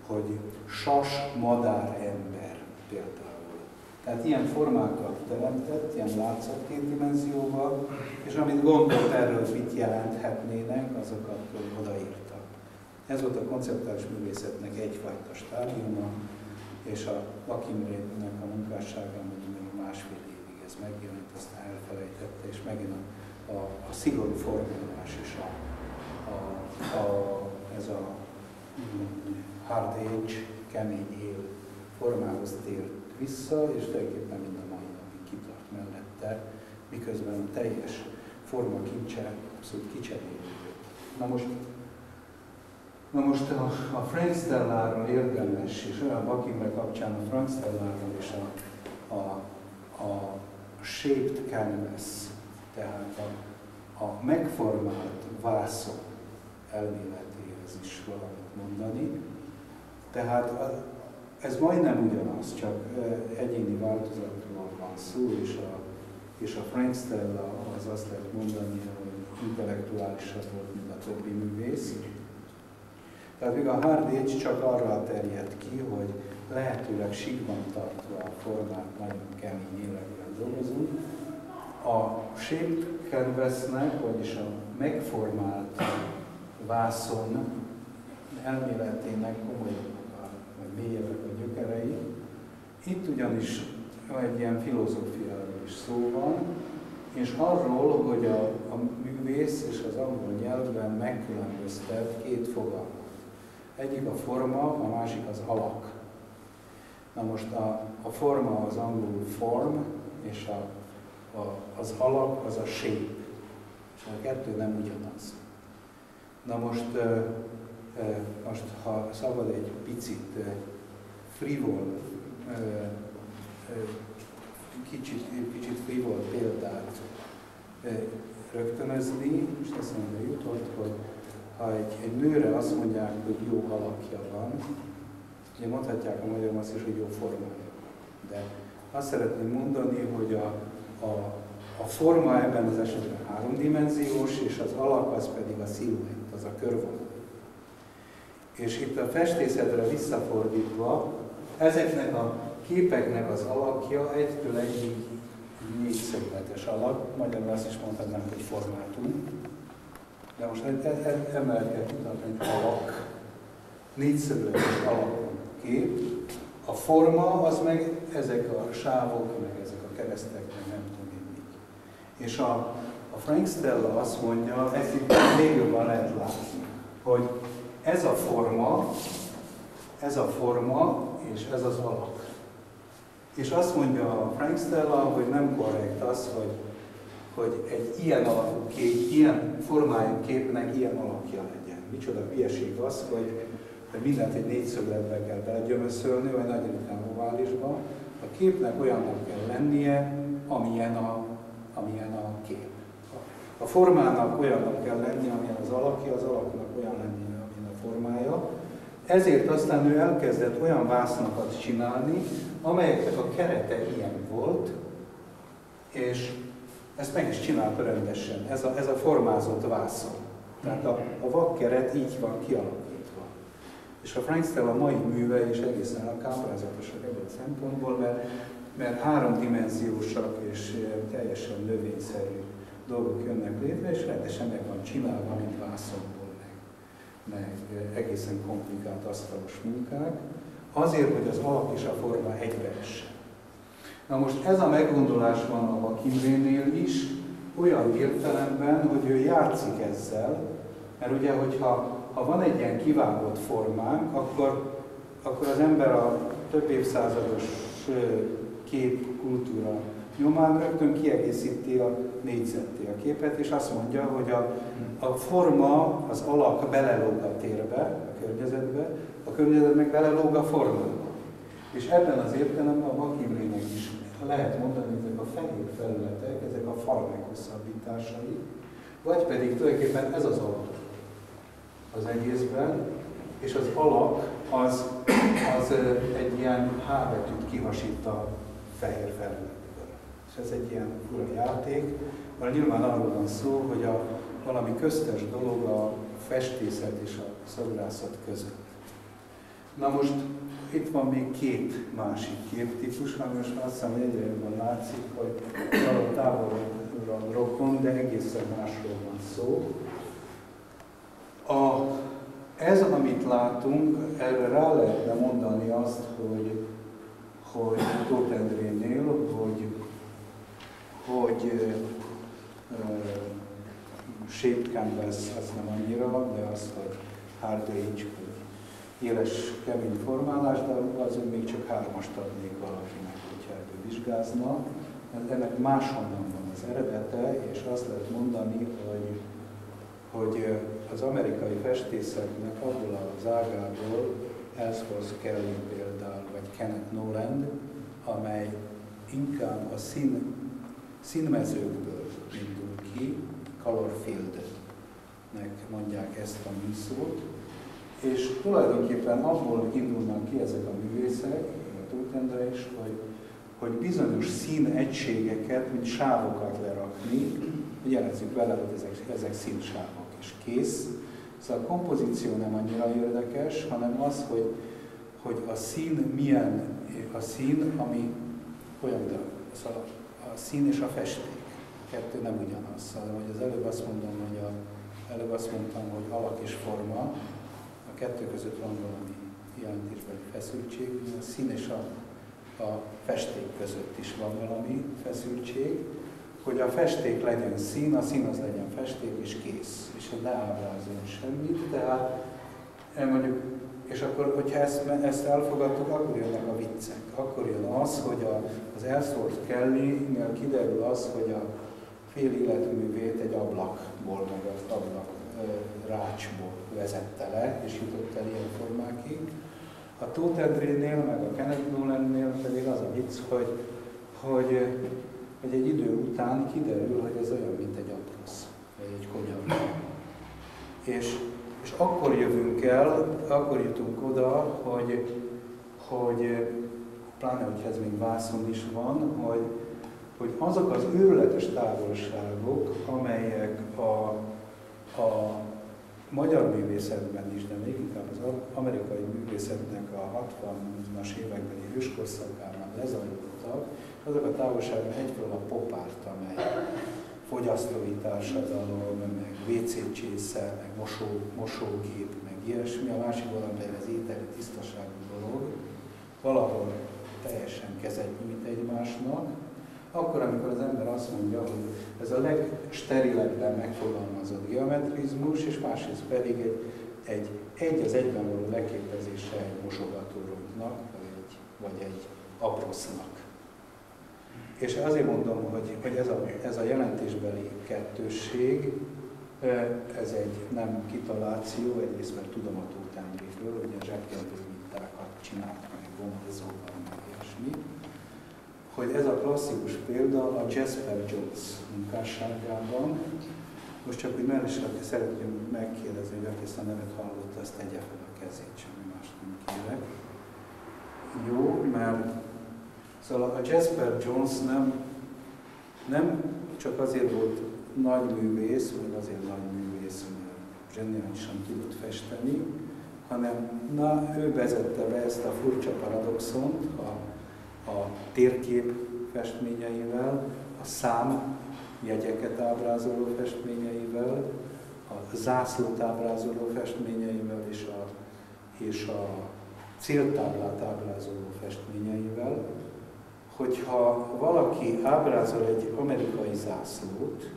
hogy sas, madár, ember például. Tehát ilyen formákat teremtett, ilyen látszat két dimenzióval, és amit gondolt erről, mit jelenthetnének, azokat odaírta. Ez volt a konceptuális művészetnek egyfajta stádiuma, és a Bak Imrének a munkásságán még másfél évig ez megjelent, aztán elfelejtette, és megint a szigorú formálás és a ez a hard age, kemény él formához tér vissza, és tulajdonképpen mind a mai napig kitart mellette, miközben a teljes forma kincse abszolút kicserélődött. Na most a Frank Stelláról érdemes, és olyan Buckinghamre kapcsán a Frank Stelláról és a shaped canvas, tehát a megformált vászon elméletéhez is valamit mondani. Tehát ez majdnem ugyanaz, csak egyéni változatról van szó, és a Frank Stella az azt lehet mondani, hogy intellektuálisabb volt, mint a többi művész. Tehát még a hard age csak arra terjed ki, hogy lehetőleg síkban tartva a formát nagyon kemény élekben dolgozunk. A shaped canvasnek, vagyis a megformált vászon elméletének komolyabbak, vagy mélyebbek a gyökerei. Itt ugyanis egy ilyen filozófiáról is szó van, és arról, hogy a művész és az angol nyelvben megkülönböztet két fogalmat. Egyik a forma, a másik az alak. Na most a forma az angolul form, és az alak az a shape. És a kettő nem ugyanaz. Na most ha szabad egy picit frivol, kicsit frivol példát rögtönözni, és eszembe jutott, hogy ha egy nőre azt mondják, hogy jó alakja van, ugye mondhatják a magyarul azt is, hogy jó formája. De azt szeretném mondani, hogy a forma ebben az esetben háromdimenziós, és az alak az pedig a sziluett, az a körvonal. És itt a festészetre visszafordítva, ezeknek a képeknek az alakja egytől egyig négyszögletes alak, magyarul azt is mondhatnánk, hogy formátum. De most emellett kell mutatni, hogy alak, négyszögletes alakon kép. A forma az meg ezek a sávok, meg ezek a keresztek, meg nem tudom én még. És a Frank Stella azt mondja, ezt itt még jobban lehet látni, hogy ez a forma és ez az alak. És azt mondja a Frank Stella, hogy nem korrekt az, hogy egy ilyen alakú kép, ilyen formájú képnek ilyen alakja legyen. Micsoda hülyeség az, hogy mindent egy négyszögletbe kell belegyömöszölni, vagy nagyon ritkán oválisba. A képnek olyannak kell lennie, amilyen a kép. A formának olyannak kell lennie, amilyen az alakja, az alaknak olyan lennie, amilyen a formája. Ezért aztán ő elkezdett olyan vásznakat csinálni, amelyeknek a kerete ilyen volt, és ezt meg is csinálta rendesen. Ez a formázott vászon. Tehát a vakkeret így van kialakítva. És a Frank Stella mai műve is egészen káprázatosak ebből a szempontból, mert háromdimenziósak és teljesen növényszerű dolgok jönnek létre, és rendesen meg van csinálva, mint vászonból, meg egészen komplikált asztalos munkák, azért, hogy az alak és a forma egybeessen. Na most ez a meggondolás van a Buck Imrénél is, olyan értelemben, hogy ő játszik ezzel, mert ugye, hogyha van egy ilyen kivágott formánk, akkor az ember a több évszázados képkultúra nyomán rögtön kiegészíti négyzetté a képet, és azt mondja, hogy a forma, az alak belelóg a térbe, a környezet meg belelóg a formába. És ebben az értelemben a Buck Imrének is lehet mondani, hogy ezek a fehér felületek, ezek a fal meghosszabbításai, vagy pedig tulajdonképpen ez az alak az egészben, és az alak az egy ilyen H betűt kihasít a fehér felületből. És ez egy ilyen fura játék, mert nyilván arról van szó, hogy valami köztes dolog a festészet és a szobrászat között. Na most itt van még két másik képtípus, ami most azt hiszem, hogy egyre jobban látszik, hogy valahol távolról rokon, de egészen másról van szó. Ez, amit látunk, erre rá lehetne mondani azt, hogy Tóth Endrénél, hogy shaped canvas az nem annyira, de az, hogy hard age, éles, kemény formálás, de azért még csak 3-ast adnék valakinek, hogyha ebből vizsgázna. Ennek máshonnan van az eredete, és azt lehet mondani, hogy az amerikai festészetnek abból az ágából Ellsworth Kelly például, vagy Kenneth Noland, amely inkább a színmezőkből indul ki, color fieldnek mondják ezt a műszót, és tulajdonképpen abból indulnak ki ezek a művészek, a Tótendre is, hogy bizonyos színegységeket, mint sávokat lerakni, jelezzük vele, hogy ezek színsávok, és kész. Szóval a kompozíció nem annyira érdekes, hanem az, hogy a szín milyen, a szín, ami olyan, szóval a szín és a festék. A kettő nem ugyanaz. Szóval, hogy az előbb azt mondtam, hogy alak és forma, a kettő között van valami jelentésbeli feszültség, a szín és a festék között is van valami feszültség, hogy a festék legyen szín, a szín az legyen festék, és kész. És ne ábrázoljon semmit, tehát mondjuk, és akkor, hogyha ezt elfogadtuk, akkor jönnek a viccek. Akkor jön az, hogy az Ellsworth Kelly-nél kiderül az, hogy a fél életművét egy ablakból, meg az ablak rácsból vezette le, és jutott el ilyen formákig. A Tótendre-nél, meg a Kenneth Nolandnél pedig az a vicc, hogy egy idő után kiderül, hogy ez olyan, mint egy aprosz, vagy egy konyha. És akkor jövünk el, akkor jutunk oda, hogy pláne, hogy ez még vászon is van, hogy azok az őrületes távolságok, amelyek a magyar művészetben is, de még inkább az amerikai művészetnek a 60-as évekbeli hőskorszakában lezajlottak, azok a távolságok egyfelől a pop-art, amely fogyasztói társadalom, meg WC csésze, meg mosógép, meg ilyesmi, a másik valamelyik az ételi tisztaságú dolog, valahol teljesen kezet nyújt egymásnak, akkor, amikor az ember azt mondja, hogy ez a legsterilebben megfogalmazott geometrizmus, és másrészt pedig egy az egyben való leképezése egy mosogatórónak, vagy egy aprosznak. És azért mondom, hogy ez a jelentésbeli kettősség, ez egy nem kitaláció, egyrészt mert tudom a Tótendre-ről, hogy a zsebkendő mintákat csinált, meg gombozóval, meg ilyesmi, hogy ez a klasszikus példa a Jasper Johns munkásságában. Most csak úgy mellesleg szeretném megkérdezni, hogy aki ezt a nevet hallotta, azt tegye fel a kezét, semmi mást nem kérek. Jó, mert szóval a Jasper Johns nem csak azért volt nagy művész, vagy azért nagy művész, mert zseniálisan tudott festeni, hanem ő vezette be ezt a furcsa paradoxont a térkép festményeivel, a számjegyeket ábrázoló festményeivel, a zászlót ábrázoló festményeivel és a céltáblát ábrázoló festményeivel, hogyha valaki ábrázol egy amerikai zászlót,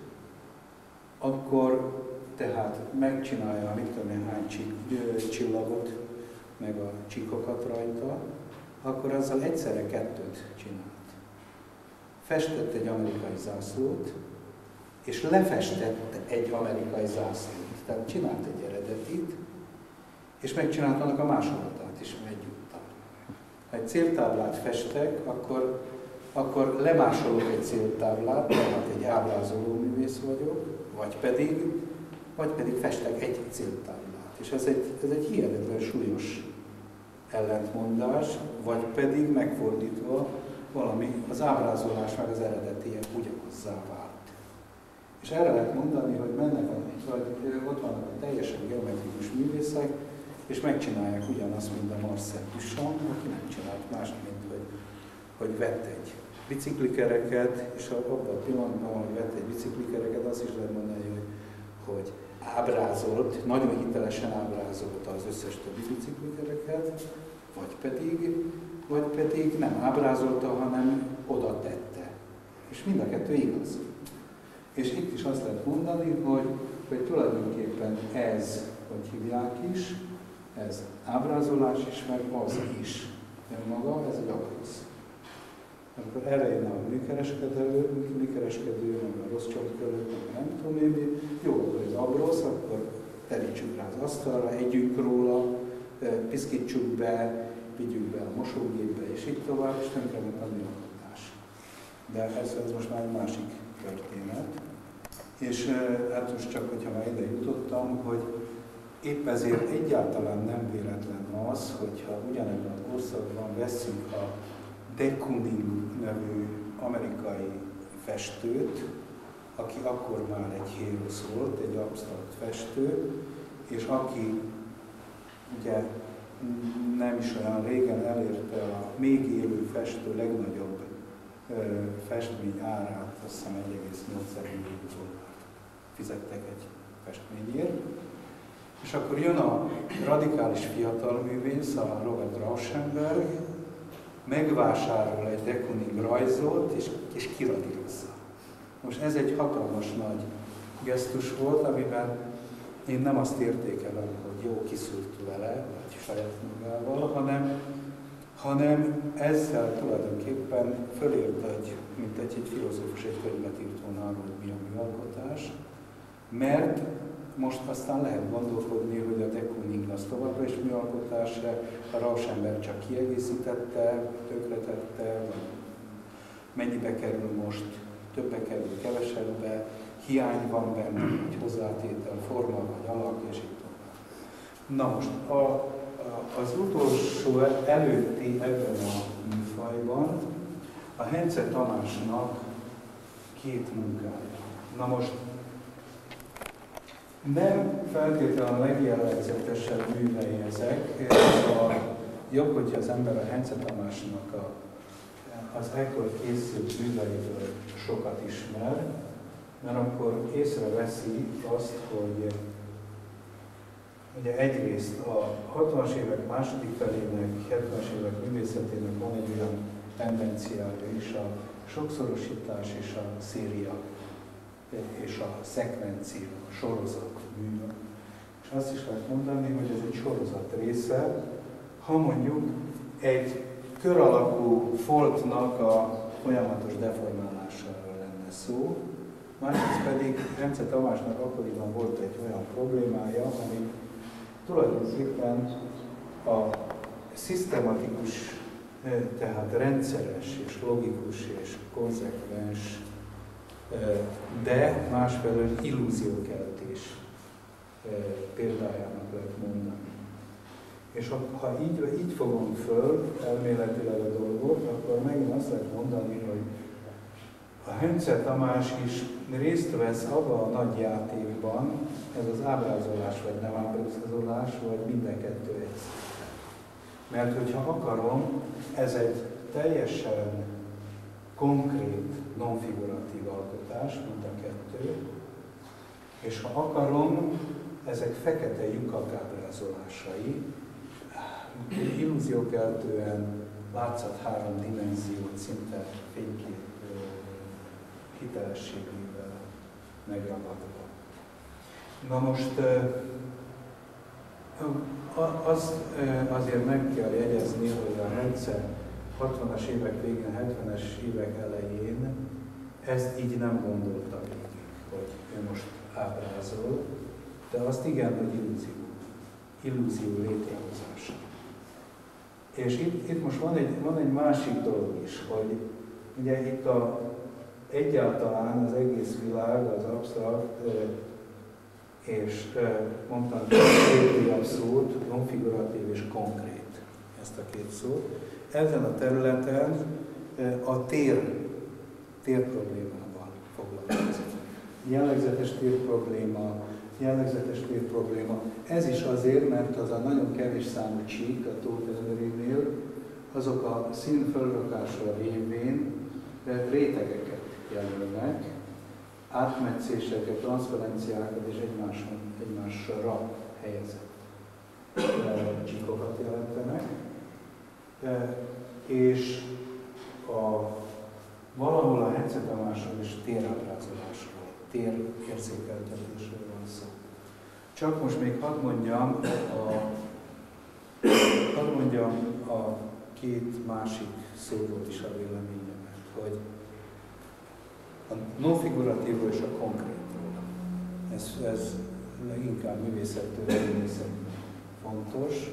akkor tehát megcsinálja, mit tudom én, hány csillagot, meg a csíkokat rajta, akkor azzal egyszerre kettőt csinált. Festett egy amerikai zászlót, és lefestett egy amerikai zászlót. Tehát csinált egy eredetit, és megcsinált annak a másolatát is egyúttal. Ha egy céltáblát festek, akkor lemásolok egy céltáblát, tehát egy ábrázoló művész vagyok, vagy pedig festek egy céltáblát. És ez egy hihetetlen súlyos ellentmondás, vagy pedig megfordítva valami, az ábrázolás meg az eredetie ugyanazzá vált. És erre lehet mondani, hogy ott vannak a teljesen geometrikus művészek, és megcsinálják ugyanazt, mint a Marcel Duchamp, aki nem csinált mást, mint hogy vett egy biciklikereket, és abban a pillanatban, hogy vett egy biciklikereket, azt is lehet mondani, hogy ábrázolt, nagyon hitelesen ábrázolta az összes többi biciklikereket, vagy pedig nem ábrázolta, hanem oda tette. És mind a kettő igaz. És itt is azt lehet mondani, hogy tulajdonképpen ez, hogy hívják is, ez ábrázolás is, meg az is. Maga, ez egy abrosz. Akkor elején a műkereskedő, meg a rossz csapkörök, meg nem tudom én mi. Jó, akkor ez abrosz, akkor terítsük rá az asztalra, együnk róla, piszkítsuk be, vigyük be a mosógépbe, és így tovább, és tönkre ment a műalkotás. De ez most már egy másik történet. És hát most csak, hogyha már ide jutottam, hogy épp ezért egyáltalán nem véletlen az, hogyha ugyanebben a korszakban vesszük a de Kooning nevű amerikai festőt, aki akkor már egy hérosz volt, egy absztrakt festő, és aki ugye nem is olyan régen elérte a még élő festő legnagyobb festmény árát, azt hiszem 1,8 millió dollárt fizettek egy festményért. És akkor jön a radikális fiatal művész, a Robert Rauschenberg, megvásárol egy de Kooning rajzot, és kiradírozza. Most ez egy hatalmas nagy gesztus volt, amiben én nem azt értékelem, hogy jó kiszúrt vele, vagy saját magával, hanem ezzel tulajdonképpen fölért, mint egy filozófus egy könyvet írt volna arról, hogy mi a műalkotás, mert most aztán lehet gondolkodni, hogy a de Kooning az továbbra is műalkotás, a Rauschenberg csak kiegészítette, tönkretette, vagy mennyibe kerül most, többe kerül, kevesebbe, hiány van benne, vagy hozzátétel, forma, vagy alak, és így tovább. Na most, az utolsó előtti ebben a műfajban a Hence Tamásnak 2 munkája. Na most, nem feltétlenül a legjellegzetesebb művei ezek. Jobb, hogyha az ember a Hence Tamásnak az ekkor készült műveiből sokat ismer, mert akkor észreveszi azt, hogy ugye egyrészt a 60-as évek második felének, 70-es évek művészetének van egy olyan tendenciája is, a sokszorosítás és a széria és a szekvencia, a sorozat mű. És azt is lehet mondani, hogy ez egy sorozat része, ha mondjuk egy kör alakú foltnak a folyamatos deformálásáról lenne szó, másrészt pedig Hence Tamásnak akkoriban volt egy olyan problémája, ami tulajdonképpen a szisztematikus, tehát rendszeres és logikus és konzekvens, de másfelől illúziókeltés példájának lehet mondani. És ha így fogom föl elméletileg a dolgot, akkor megint azt lehet mondani, hogy a Hence Tamás is részt vesz abban a nagy játékban, ez az ábrázolás vagy nem ábrázolás, vagy mind a kettő egy. Mert hogyha akarom, ez egy teljesen konkrét, non-figuratív alkotás, mind a kettő, és ha akarom, ezek fekete lyukak ábrázolásai, illúziókeltően látszat 3 dimenziót szinte fénykép hitelességével megragadva. Na most azért meg kell jegyezni, hogy a Hence 60-as évek végén, 70-es évek elején ezt így nem gondolta végig, hogy ő most ábrázol, de azt igen, hogy illúzió létrehozása. És itt most van egy másik dolog is, hogy ugye itt egyáltalán az egész világ, az absztrakt, és mondtam két újabb szót, non-figuratív és konkrét, ezt a 2 szót. Ezen a területen a tér problémával foglalkozik. Jellegzetes térprobléma. Ez is azért, mert az a nagyon kevés számú csík a tó tengerénél, azok a szín fölrakása révén rétegeket jelölnek, átmetszéseket, transzparenciákat és egymásra helyezett csíkokat jelentenek. És valahol a Hence Tamásról és térábrázolásról térérzékeltetésről van szó. Csak most még hadd mondjam a két másik szóról is a véleményemet, hogy a non-figuratívról és a konkrétról. Ez inkább művészettől fontos,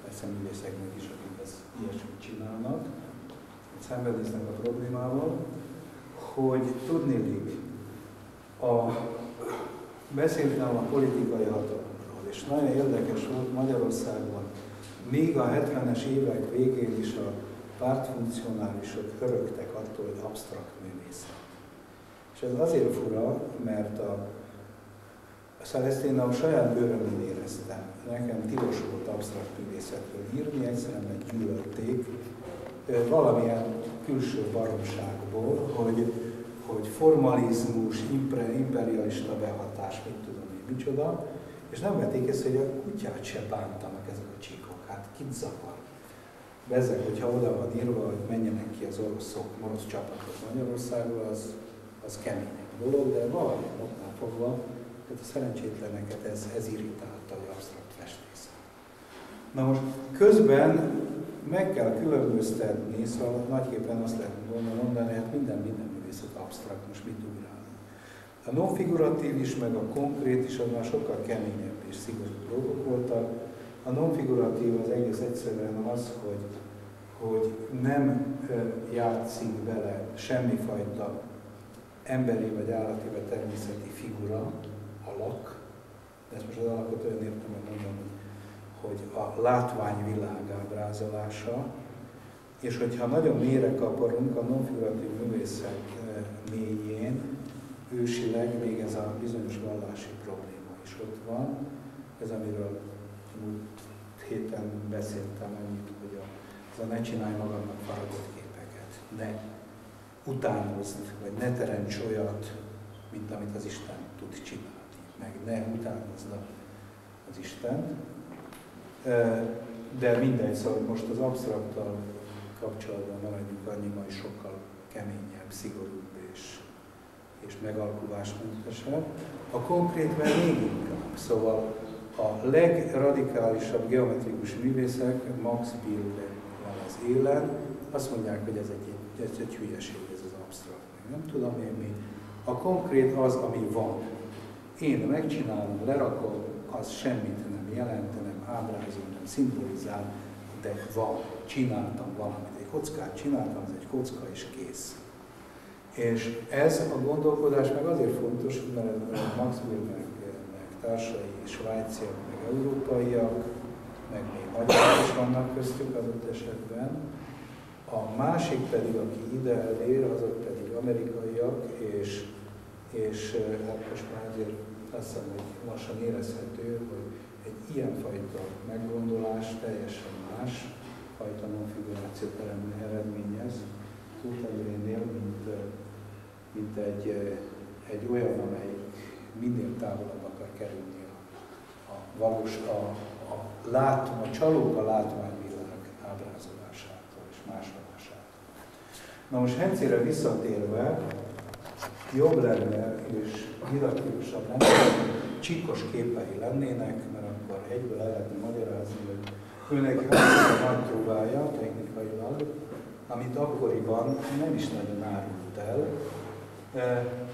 persze művészeknek is, akik ezt ilyesmit csinálnak, hogy szenvedésznek a problémával, hogy tudniillik, beszéltem a politikai hatalomról, és nagyon érdekes volt Magyarországon, még a 70-es évek végén is a pártfunkcionálisok örögtek attól, hogy absztrakt művészet. És ez azért fura, mert szóval ezt én a saját bőrömön éreztem. Nekem tilos volt absztrakt művészetről írni, egyszerűen meggyűlölték valamilyen külső baromságból, hogy formalizmus, imperialista behatás, mit tudom én, micsoda, és nem vették ezt, hogy a kutyát se bántanak ezek a csíkok, hát kit zavar. Bezzeg, hogyha oda van írva, hogy menjenek ki az orosz csapatok Magyarországról, az keményebb dolog, de valamilyen oknál fogva, tehát a szerencsétleneket ez irritálta, hogy absztrakt festészet. Na most közben meg kell különböztetni, szóval nagyképpen azt lehet mondani, hát minden művészet absztrakt, most mit ugrálunk. A non-figuratív is, meg a konkrét is, az már sokkal keményebb és szigorúbb dolgok voltak. A non-figuratív az egész egyszerűen az, hogy nem játszik bele semmifajta emberi vagy állati vagy természeti figura, alak, de ezt most az alakot olyan értem, hogy a látványvilág ábrázolása, és hogyha nagyon mélyre kaparunk a non-figuratív művészet mélyén, ősileg még ez a bizonyos vallási probléma is ott van. Ez, amiről múlt héten beszéltem annyit, hogy ez a ne csinálj magadnak faragott képeket, ne utánozd, vagy ne teremts olyat, mint amit az Isten tud csinálni, meg ne utánozd az Istent. De mindegy, szóval most az absztraktal kapcsolatban maradjunk, annyiban is sokkal keményebb, szigorúbb és megalkuvásmentesebb. A konkrétben még inkább, szóval a legradikálisabb geometrikus művészek, Max Bill-vel az élen, azt mondják, hogy ez egy hülyeség, ez az absztrakt. Nem tudom én mi. A konkrét az, ami van. Én megcsinálom, lerakom, az semmit nem jelent, nem ábrázol, nem szimbolizál, de van, csináltam valamit. Egy kockát csináltam, ez egy kocka és kész. És ez a gondolkodás meg azért fontos, mert Max Bill meg társai, svájciak, meg európaiak, meg még magyarok is vannak köztük adott esetben. A másik pedig, aki ide elér, azok pedig amerikaiak, és hát most már azért azt hiszem, hogy lassan érezhető, hogy egy ilyenfajta meggondolás teljesen más fajta non-figurációt eredményez Kultúrnél, mint egy olyan, amelyik minél távolabb akar kerülni a csalók a látványvilág ábrázolásától és másolásától. Na most Hencére visszatérve, jobb lenne és didaktikusabb lenne, csíkos képei lennének, mert akkor egyből el lehetne magyarázni, hogy őnek a nagy próbája technikailag, amit akkoriban nem is nagyon árult el,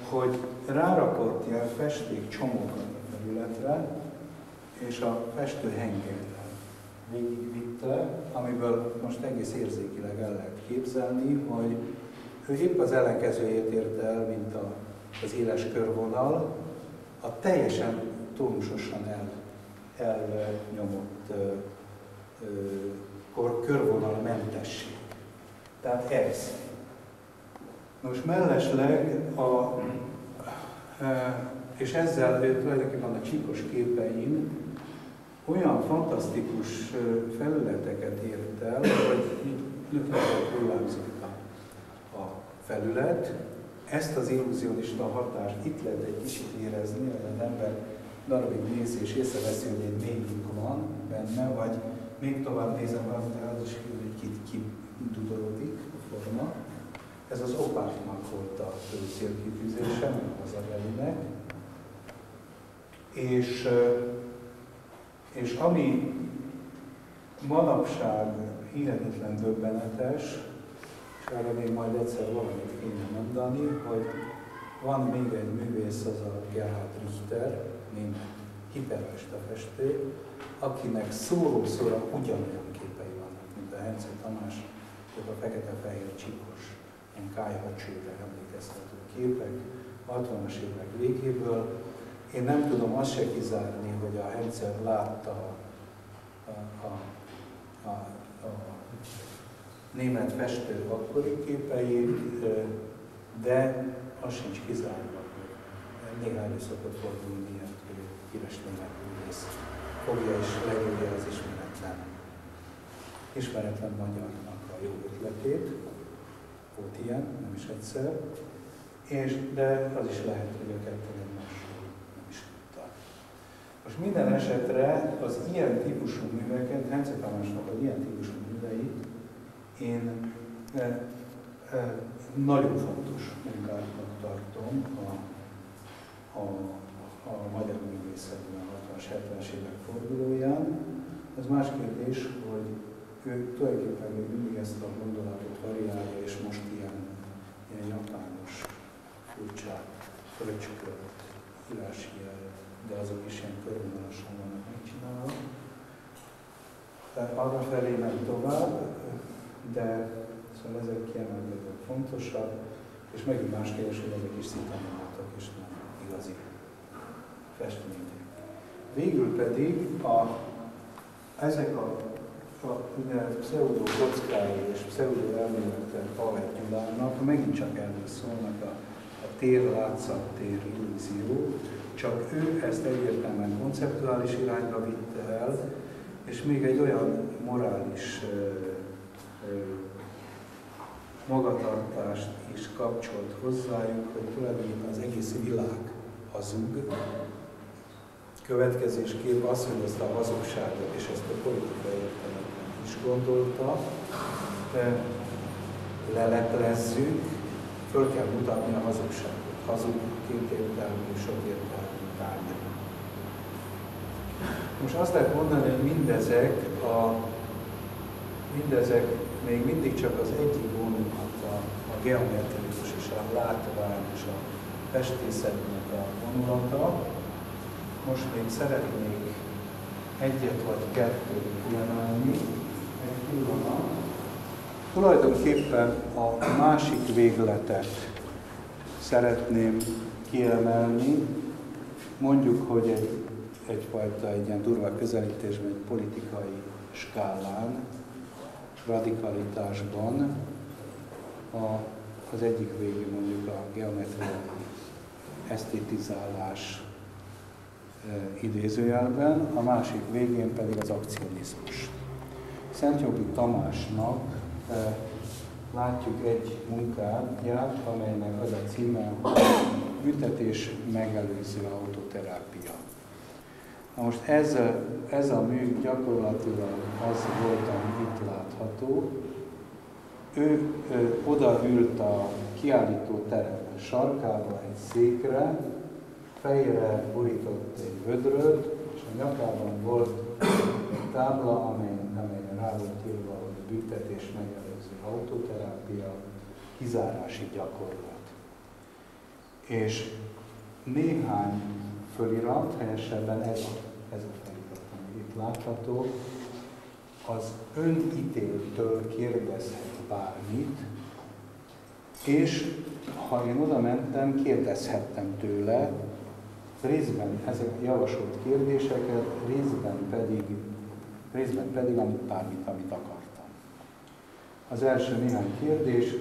hogy rárakott ilyen festék csomokat a felületre, és a festőhengerrel végigvitte, amiből most egész érzékileg el lehet képzelni, hogy ő épp az ellenkezőjét érte el, mint az éles körvonal, a teljesen tónusosan elnyomott körvonalmentesség. Tehát ez. Most mellesleg és ezzel tulajdonképpen a csíkos képein olyan fantasztikus felületeket ért el, hogy lüktetett hullámzik a felület. Ezt az illúzionista hatást itt lehet egy kicsit érezni, hogy az ember darabig néz és észreveszi, hogy egy mélyünk van benne, vagy még tovább nézem, az is hogy kidudorodik a forma. Ez az opáknak volt a fő célkitűzése, meg a Hazabelinek. És ami manapság hihetetlen döbbenetes, és erre még majd egyszer valamit kéne mondani, hogy van még egy művész, az a Gerhard Richter, német hiperrealista festő, akinek szóról-szóra ugyanolyan képei vannak, mint a Hence Tamás, a fekete-fehér csíkos, ilyen kályhacsőre emlékeztető képek, 60-as évek végéből. Én nem tudom azt se kizárni, hogy a Hence látta a német festő akkori képeit, de az sincs kizárva. Néha elő szokott fordulni ilyen, hogy híres német művész fogja és legyője az ismeretlen magyarnak a jó ötletét. Volt ilyen, nem is egyszer. De az is lehet, hogy a kettő egymásról nem is tudta. Most minden esetre az ilyen típusú műveket, Hence Tamásnak az ilyen típusú műveit én nagyon fontos munkáknak tartom a magyar művészetben a 60-as, 70-es évek fordulóján. Ez más kérdés, hogy ő tulajdonképpen még mindig ezt a gondolatot variálja, és most ilyen japános, furcsa, fröcskölt írási jel, de azok is ilyen körvonalasan vannak megcsinálva. Arra felé nem tovább, de szóval ezek kiemelkedően fontosak, és megint más kérdés, hogy ezek is szintanulmatok, és nem igazi festmények. Végül pedig ezek a pseudo-kockái és pseudo-elméletek Haller Gyulának megint csak erről szólnak a tér-látszat-tér illúzió, csak ő ezt egyértelműen konceptuális irányba vitte el, és még egy olyan morális magatartást is kapcsolt hozzájuk, hogy tulajdonképpen az egész világ hazug. Következésképp az, hogy ezt a hazugságot és ezt a politikai értelemben is gondolta, leleplezzük, föl kell mutatni a hazugságot. Hazug kétértelmű, sokértelmű tárgyak. Most azt lehet mondani, hogy mindezek még mindig csak az egyik vonulat, a geometrikus és a látvány és a festészetnek a vonulata. Most még szeretnék egyet vagy kettőt kiemelni, egy pillanat. Tulajdonképpen a másik végletet szeretném kiemelni, mondjuk, hogy egyfajta egy ilyen durva közelítésben, egy politikai skálán, radikalitásban. Az egyik végén mondjuk a geometriai esztétizálás idézőjelben, a másik végén pedig az akcionizmus. Szentjogi Tamásnak látjuk egy munkáját, amelynek az a címe, büntetés megelőző autoterápia. Na most ez a mű gyakorlatilag az volt, ami itt látható. Ő odaült a kiállítóterem sarkába egy székre, fejére borított egy vödröt, és a nyakában volt egy tábla, amelyre rá volt írva, hogy a büntetés megelőző autoterápia, kizárási gyakorlat. És néhány fölirat, helyesebben ez a felirat, ami itt látható, az önítéltől kérdezhet bármit, és ha én oda mentem, kérdezhettem tőle, részben ezek javasolt kérdéseket, részben pedig bármit, amit akartam. Az első néhány kérdés: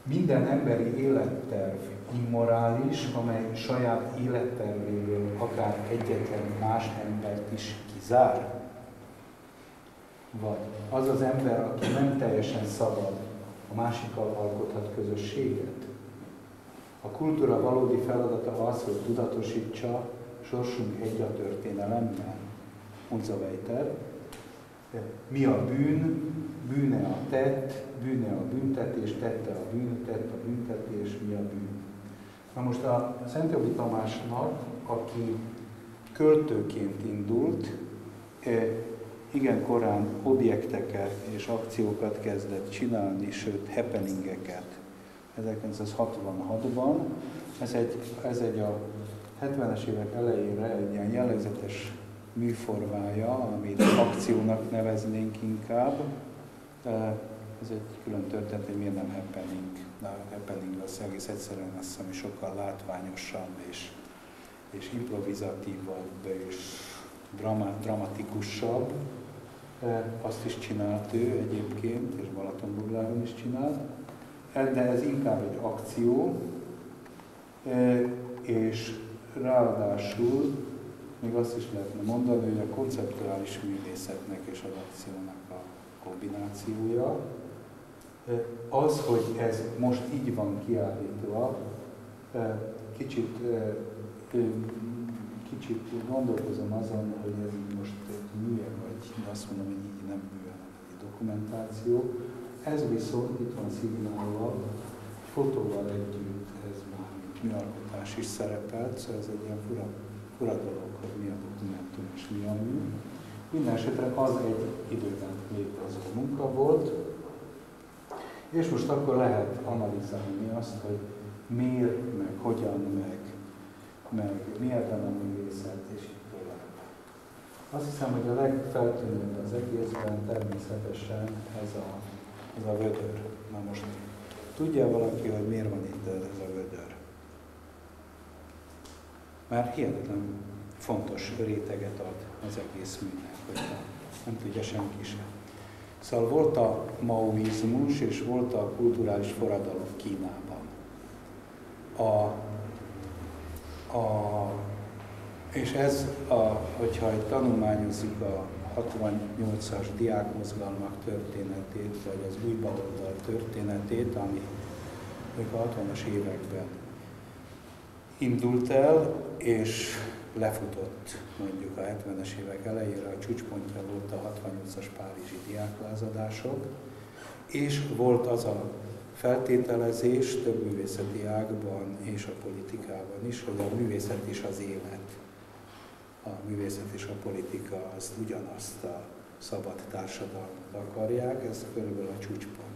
minden emberi életterv immorális, amely saját élettervéről akár egyetlen más embert is kizár? Vagy az az ember, aki nem teljesen szabad, a másikkal alkothat közösséget? A kultúra valódi feladata az, hogy tudatosítsa, sorsunk egy a történelemmel, und so weiter. Mi a bűn, bűne a tett, bűne a büntetés, tette a bűn, tett a büntetés, mi a bűn. Na most a Szentjogi Tamásnak, aki költőként indult, igen korán objekteket és akciókat kezdett csinálni, sőt happeningeket 1966-ban. Ez egy a 70-es évek elejére egy ilyen jellegzetes műformája, amit akciónak neveznénk inkább. Ez egy külön történet, hogy miért nem happening. De a happening az egész egyszerűen azt hiszem, hogy sokkal látványosabb és improvizatívabb és dramatikusabb. Azt is csinált ő egyébként, és Balatonbogláron is csinált. De ez inkább egy akció, és ráadásul még azt is lehetne mondani, hogy a konceptuális művészetnek és az akciónak a kombinációja. Az, hogy ez most így van kiállítva, kicsit gondolkozom azon, hogy ez most műje, vagy azt mondom, hogy így nem műje, egy dokumentáció. Ez viszont itt van szignálva, fotóval együtt ez már műalkotás is szerepelt, szóval ez egy ilyen fura dolog, hogy mi a dokumentum és mi a mű. Mindenesetre az egy időben létező munka volt, és most akkor lehet analizálni azt, hogy miért, meg hogyan, meg mi ebben a művészet, és így tovább. Azt hiszem, hogy a legfeltűnőbb az egészben természetesen ez a vödör. Na most tudja valaki, hogy miért van itt ez a vödör? Már hihetetlen fontos réteget ad az egész műnek, hogyha nem tudja senki sem. Szóval volt a maoizmus és volt a kulturális forradalom Kínában. És ez, hogyha tanulmányozik a 68-as diákmozgalmak történetét, vagy az új baloldal történetét, ami a 60-as években indult el, és lefutott mondjuk a 70-es évek elejére, a csúcspontja volt a 68-as párizsi diáklázadások, és volt az a feltételezés több művészeti ágban és a politikában is, hogy a művészet és az élet, a művészet és a politika azt ugyanazt a szabad társadalmat akarják, ez körülbelül a csúcspont.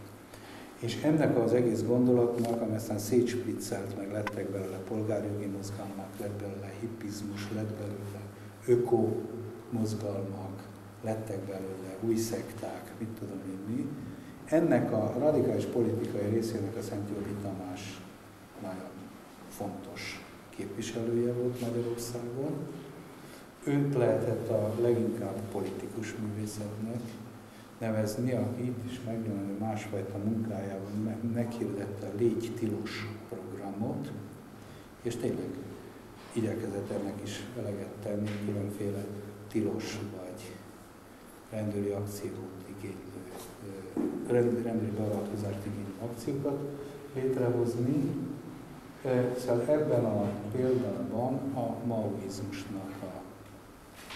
És ennek az egész gondolatnak, ami aztán szétspriccelt, meg lettek belőle polgárjogi mozgalmak, lett belőle hippizmus, lett belőle öko-mozgalmak, lettek belőle új szekták, mit tudom én mi. Ennek a radikális politikai részének a Szentjogi Tamás nagyon fontos képviselője volt Magyarországon. Őt lehetett a leginkább politikus művészetnek nevezni, aki itt is megjelenő másfajta munkájában meghirdette a Légy tilos programot, és tényleg igyekezett ennek is eleget tenni, különféle tilos vagy rendőri akciót igénylő, rendőri beavatkozást igénylő akciókat létrehozni. Szóval ebben a példában a maoizmusnak a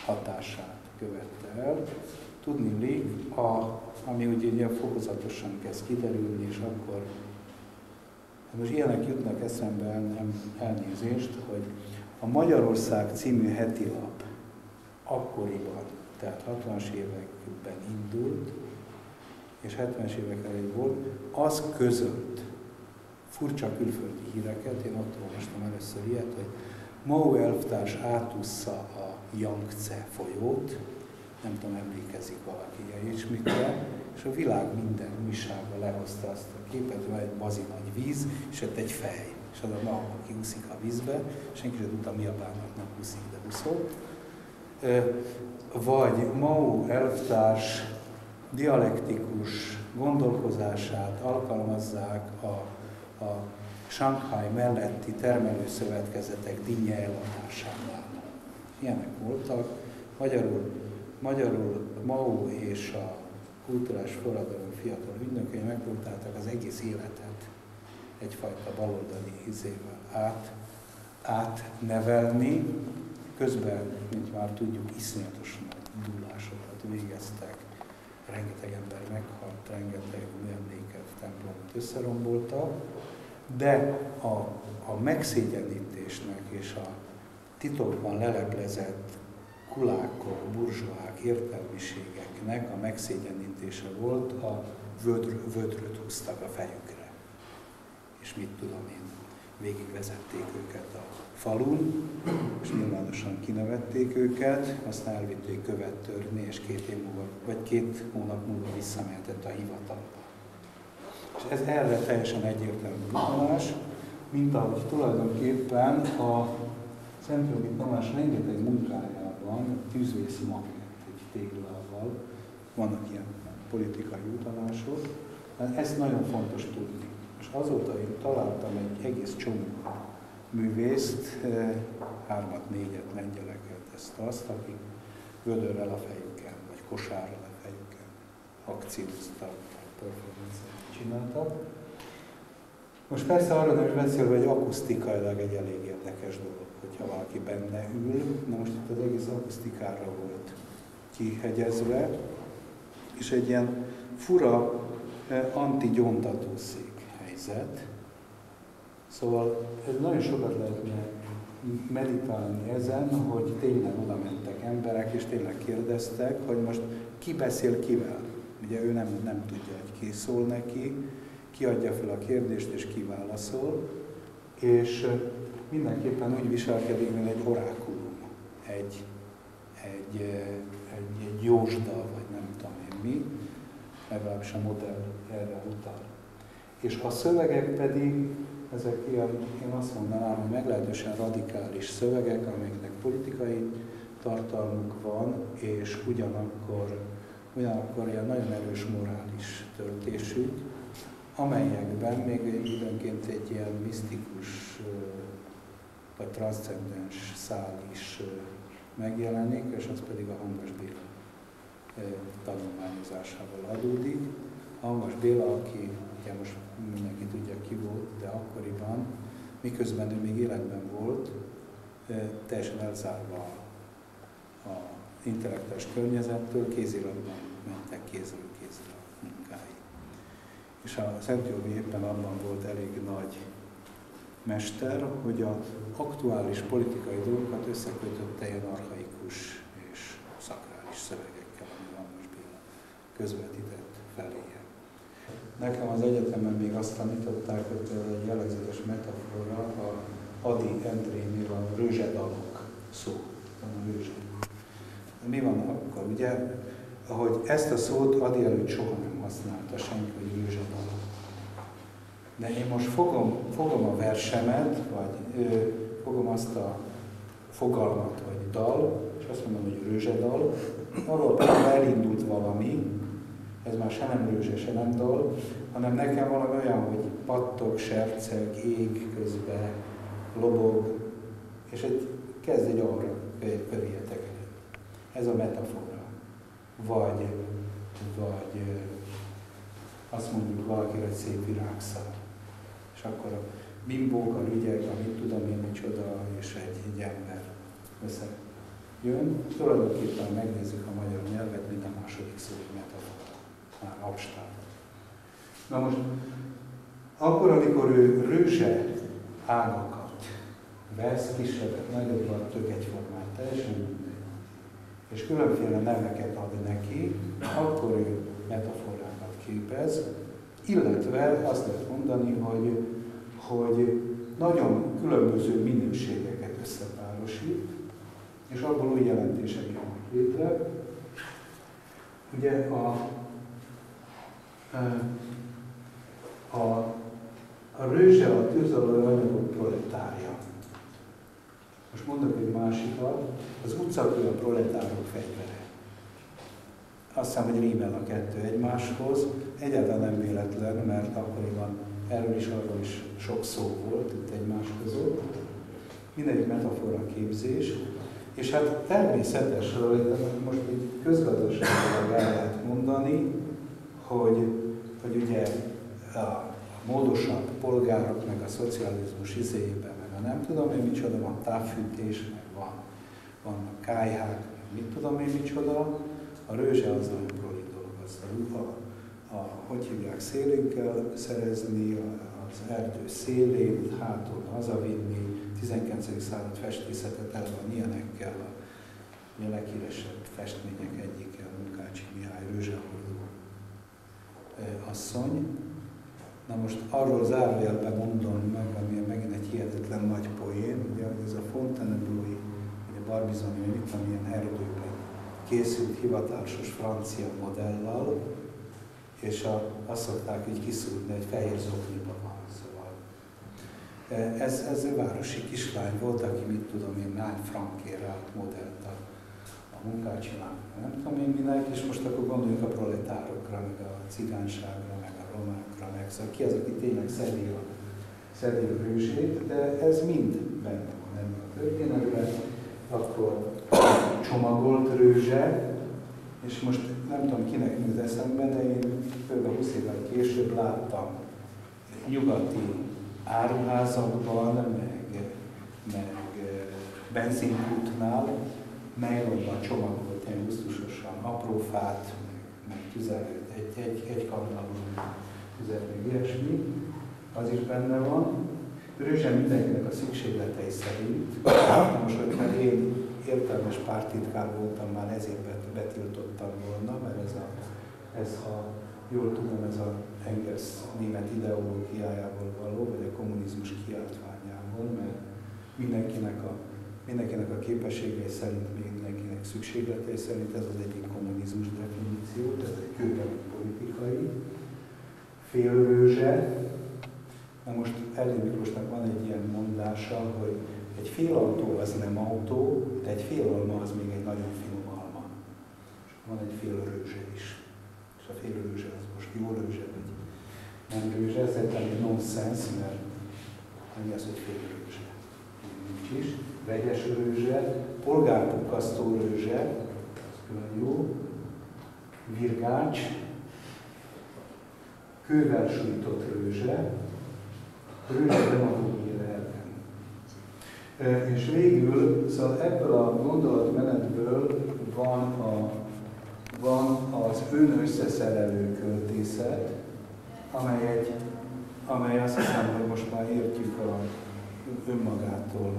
hatását követte el. Tudniillik, ami ugye fokozatosan kezd kiderülni, és akkor most ilyenek jutnak eszembe, elnézést, hogy a Magyarország című hetilap akkoriban, tehát 60-as években indult, és 70-es évek elején volt, az között furcsa külföldi híreket, én ott olvastam először ilyet, hogy Mao elvtárs átússza a Yangtze folyót, nem tudom, emlékezik valaki ilyen ilyesmikre, és a világ minden újsága lehozta azt a képet, hogy egy bazi nagy víz, és ott egy fej, és az a Mao, aki úszik a vízbe, senki sem tudta, mi a bánatnak úszik, de úszott. Vagy Mao elvtárs dialektikus gondolkozását alkalmazzák a Sanghai melletti termelőszövetkezetek dinnye eladásánál. Ilyenek voltak. Magyarul Mao és a kulturális forradalom fiatal ügynökei megpróbálták az egész életet egyfajta baloldali izével átnevelni. Közben, mint már tudjuk, iszonyatos nagy dúlásokat végeztek rengeteg ember meghalt, rengeteg emléket, templomot összeromboltak, de a megszégyenítésnek és a titokban leleplezett kulákok, burzsóák, értelmiségeknek a megszégyenítése volt, a vödröt húztak a fejükre. És mit tudom én, végigvezették őket a falun, és nyilvánosan kinevették őket, aztán elvitték követ törni, és 2 hónap múlva visszamehetett a hivatalba. És ez erre teljesen egyértelmű utalás, mint ahogy tulajdonképpen a Szentjogi Tamás rengeteg munkájában tűzvész magnet egy téglával, vannak ilyen politikai utalások, ezt nagyon fontos tudni. És azóta én találtam egy egész csomó művészt, 3-4 lengyeleket, ezt-azt, akik vödörrel a fejüken, vagy kosárral a fejüken akcióztak, performance-et csináltak. Most persze arra nem is beszélve, hogy akusztikailag egy elég érdekes dolog, hogyha valaki benne ül. Na most itt az egész akusztikára volt kihegyezve, és egy ilyen fura anti-gyóntatószék helyzet. Szóval ez nagyon sokat lehetne meditálni ezen, hogy tényleg oda mentek emberek, és tényleg kérdeztek, hogy most ki beszél kivel. Ugye ő nem tudja, hogy ki szól neki, ki adja fel a kérdést, és ki válaszol, és mindenképpen úgy viselkedik, mint egy orákulum, egy jósda, vagy nem tudom én mi, legalábbis a modell erre utal. És a szövegek pedig, ezek ilyen, én azt mondanám, hogy meglehetősen radikális szövegek, amiknek politikai tartalmuk van, és ugyanakkor ilyen nagyon erős morális töltésük, amelyekben még időnként egy ilyen misztikus vagy transzcendens szál is megjelenik, és az pedig a Hamvas Béla tanulmányozásával adódik. Hamvas Béla, aki ugye most mindenki tudja ki volt, de akkoriban, miközben ő még életben volt, teljesen elzárva a intellektuális környezettől, kéziratban mentek kézről kézre a munkái. És a Szentjogi éppen abban volt elég nagy mester, hogy az aktuális politikai dolgokat összekötötte ilyen archaikus és szakrális szövegekkel, ami Hamvas Béla közvetített feléje. Nekem az egyetemen még azt tanították, hogy egy jellegzetes metafora a Adi Endrénél a rőzsedalok szó. A rőzse. Mi van akkor? Ugye, ahogy ezt a szót Adi előtt soha nem használta senki, hogy rőzsedalok. De én most fogom a versemet, vagy fogom azt a fogalmat, hogy dal, és azt mondom, hogy rőzsedal, arról pedig elindult valami, ez már se nem rőzse, se nem dal, hanem nekem valami olyan, hogy pattog, serceg, ég közben, lobog, és kezd egy arra köré tekerni. Ez a metafora. Vagy azt mondjuk valakire, hogy szép virágszál. És akkor a bimbók, a rügyek, a mit tudom én micsoda, és egy ember összejön. Tulajdonképpen megnézzük a magyar nyelvet, minden második szó, hogy metafora. Már abstrakt. Na most, akkor, amikor ő rőzse ágakat vesz, kisebbet, nagyobbat, tök egyformát, teljesen mindegy, és különféle neveket ad neki, akkor ő metaforákat képez, illetve azt lehet mondani, hogy nagyon különböző minőségeket összepárosít, és abból új jelentések jönnek létre. Ugye a rőzse a tűzolaj anyagok proletárja. Most mondok egy másikat, az utcakő a proletárok fegyvere. Azt hiszem, hogy rímel a kettő egymáshoz, egyáltalán nem véletlen, mert akkoriban erről is, arról is sok szó volt itt egymás között. Mindegyik metafora képzés, és hát természetes, most így közgazdaságilag el lehet mondani, hogy ugye a módosabb polgárok, meg a szocializmus izéjében, meg a nem tudom én micsoda, van távfűtés, meg vannak kályhák, meg mit tudom én micsoda, a rőzse az nagyon proli dolog. azzal hogy hívják, szélénkkel szerezni, az erdő szélén, hátul hazavinni, 19. század festészetet el van ilyenekkel, a leghíresebb festmények egyike, a Munkácsi Mihály Rőzsehordó asszony. Na most arról zárójelben mondom meg, ami megint egy hihetetlen nagy poén, ugye, hogy ez a Fontainebleau-i, vagy a Barbizoni, vagy mit tudom, ilyen erdőben készült hivatásos francia modellal, és azt szokták így kiszúrni, egy fehér zokniba van, szóval. Ez városi kislány volt, aki mit tudom én, hány frankért állt modellt a Munkácsinak, nem tudom én minek, és most akkor gondoljunk a proletárokra, meg a cigányságra, meg a romákra, meg szóval ki az, aki tényleg szedi a rőzsét, de ez mind benne van ebben a történetben. Akkor csomagolt rőzse, és most nem tudom kinek jut eszembe, de én kb. 20 évvel később láttam nyugati áruházakban, meg benzinkútnál nejlonban csomagolt ilyen gusztusosan apró fát, meg tüzelőt, egy kardalú tüzet, meg ilyesmi, az is benne van. Rőzse mindenkinek a szükségletei szerint. Most, hogyha én értelmes párttitkár voltam, már ezért betiltottam volna, mert ez ha jól tudom, ez a Engels német ideológiájából való, vagy a kommunizmus kiáltványából, mert mindenkinek a képességei szerint, mindenkinek szükségletei szerint ez az egyik kommunizmus definíció, ez egy kőbeli politikai félrőzse. Na most Erdély Miklósnak van egy ilyen mondása, hogy egy fél autó az nem autó, de egy fél alma az még egy nagyon finom alma. És van egy fél rőzse is. És a fél rőzse az most jó rőzse, vagy nem rőzse, ez egy nonsens, mert annyi az, hogy fél rőzse. Nincs is. Vegyes rőzse, polgárpukkasztó rőzse, az külön jó. Virgács, kővel sújtott rőzse, rőzse demagógia elven. És végül, szóval ebből a gondolatmenetből van az önösszeszerelő költészet, amely azt hiszem, hogy most már értjük önmagától,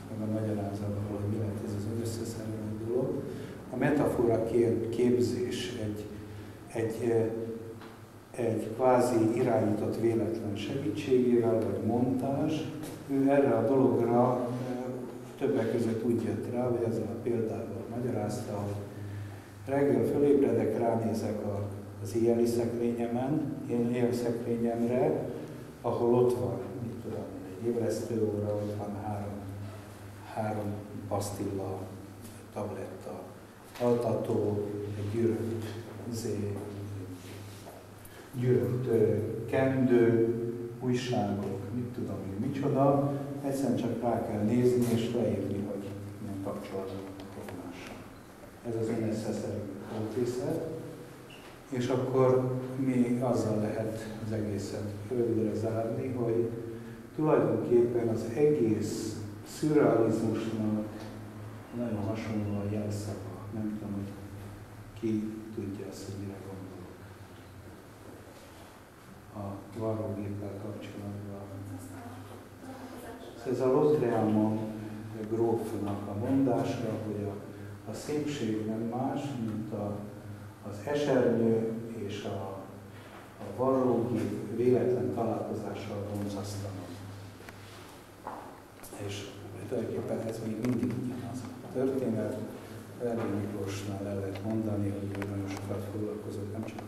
meg a magyarázatból, hogy mi lehet ez az önösszeszerelő dolog. A metafora képzés egy kvázi irányított véletlen segítségével, vagy montázs, ő erre a dologra többek között úgy jött rá, vagy ezzel a példával magyarázta, hogy reggel fölébredek, ránézek az éjjeli szekrényemre, ahol ott van, mit tudom, egy ébresztőóra, ott van három pasztilla, tabletta, altató, egy gyűrött kendő, újságok, mit tudom én, micsoda, egyszerűen csak rá kell nézni és leírni, hogy milyen kapcsolatban egymással. Ez az önösszeszerelő költészet. És akkor mi azzal lehet az egészet rövidre zárni, hogy tulajdonképpen az egész szürrealizmusnak nagyon hasonló a jelszava. Nem tudom, hogy ki tudja azt, hogy mire gondolok. A varrógéppel kapcsolatban. Ez a Lautréamont grófnak a mondása, hogy a szépség nem más, mint az esernyő és a varrógép véletlen találkozással vonzasztanak. És tulajdonképpen ez még mindig ugyanaz a történet. Erdély Miklósnál el lehet mondani, hogy ő nagyon sokat foglalkozott nem csak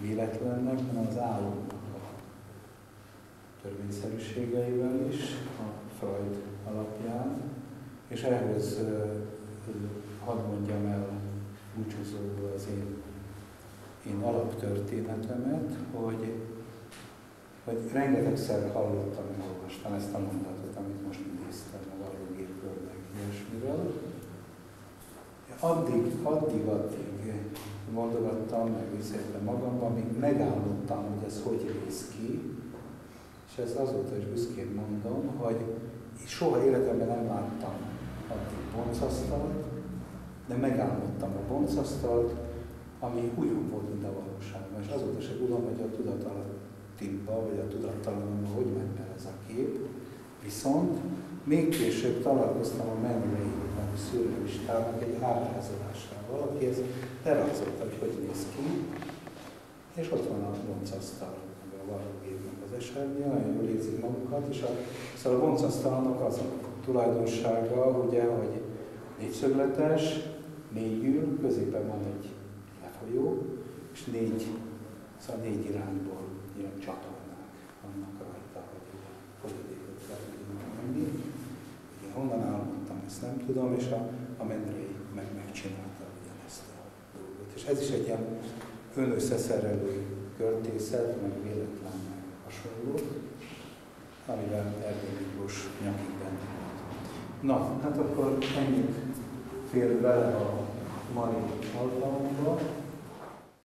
véletlennek, hanem az álomnak a törvényszerűségeivel is, a Freud alapján. És ehhez hadd mondjam el búcsúzóból az én alaptörténetemet, hogy rengetegszer hallottam, és olvastam ezt a mondatot, amit most idéztem a varrógépről, meg ilyesmiről. Addig mondogattam, meg visszajöttem magamban, míg megállottam, hogy ez hogy néz ki, és ezt azóta is büszkén mondom, hogy soha életemben nem láttam addig boncasztalt, de megálmodtam a boncasztalt, ami ugyan volt, mint a valóságban. És azóta se tudom, hogy a tudatalattimba, vagy a tudattalanomba hogy ment el ez a kép. Viszont még később találkoztam a Man Ray nevű szürrealistának egy ábrázolásával, aki ezt lerajzolta, hogy hogy néz ki. És ott van a boncasztal, a varrógépnek az esernyő, nagyon jól érzik magukat, és szóval a boncasztalnak az a tulajdonsága, ugye, hogy négyszögletes, négyül, középen van egy lefolyó, és négy irányból ilyen csatornák vannak rajta, hogy folyadékot kell menni. Én honnan álmodtam, ezt nem tudom, és a Man Ray megcsinálta ugyanezt a dolgot. És ez is egy ilyen önösszeszerelő költészet, meg véletlen, meg hasonló, amivel Erdély Miklós nyakig benne volt. Na, hát akkor ennyit fér bele a mai alkalomba.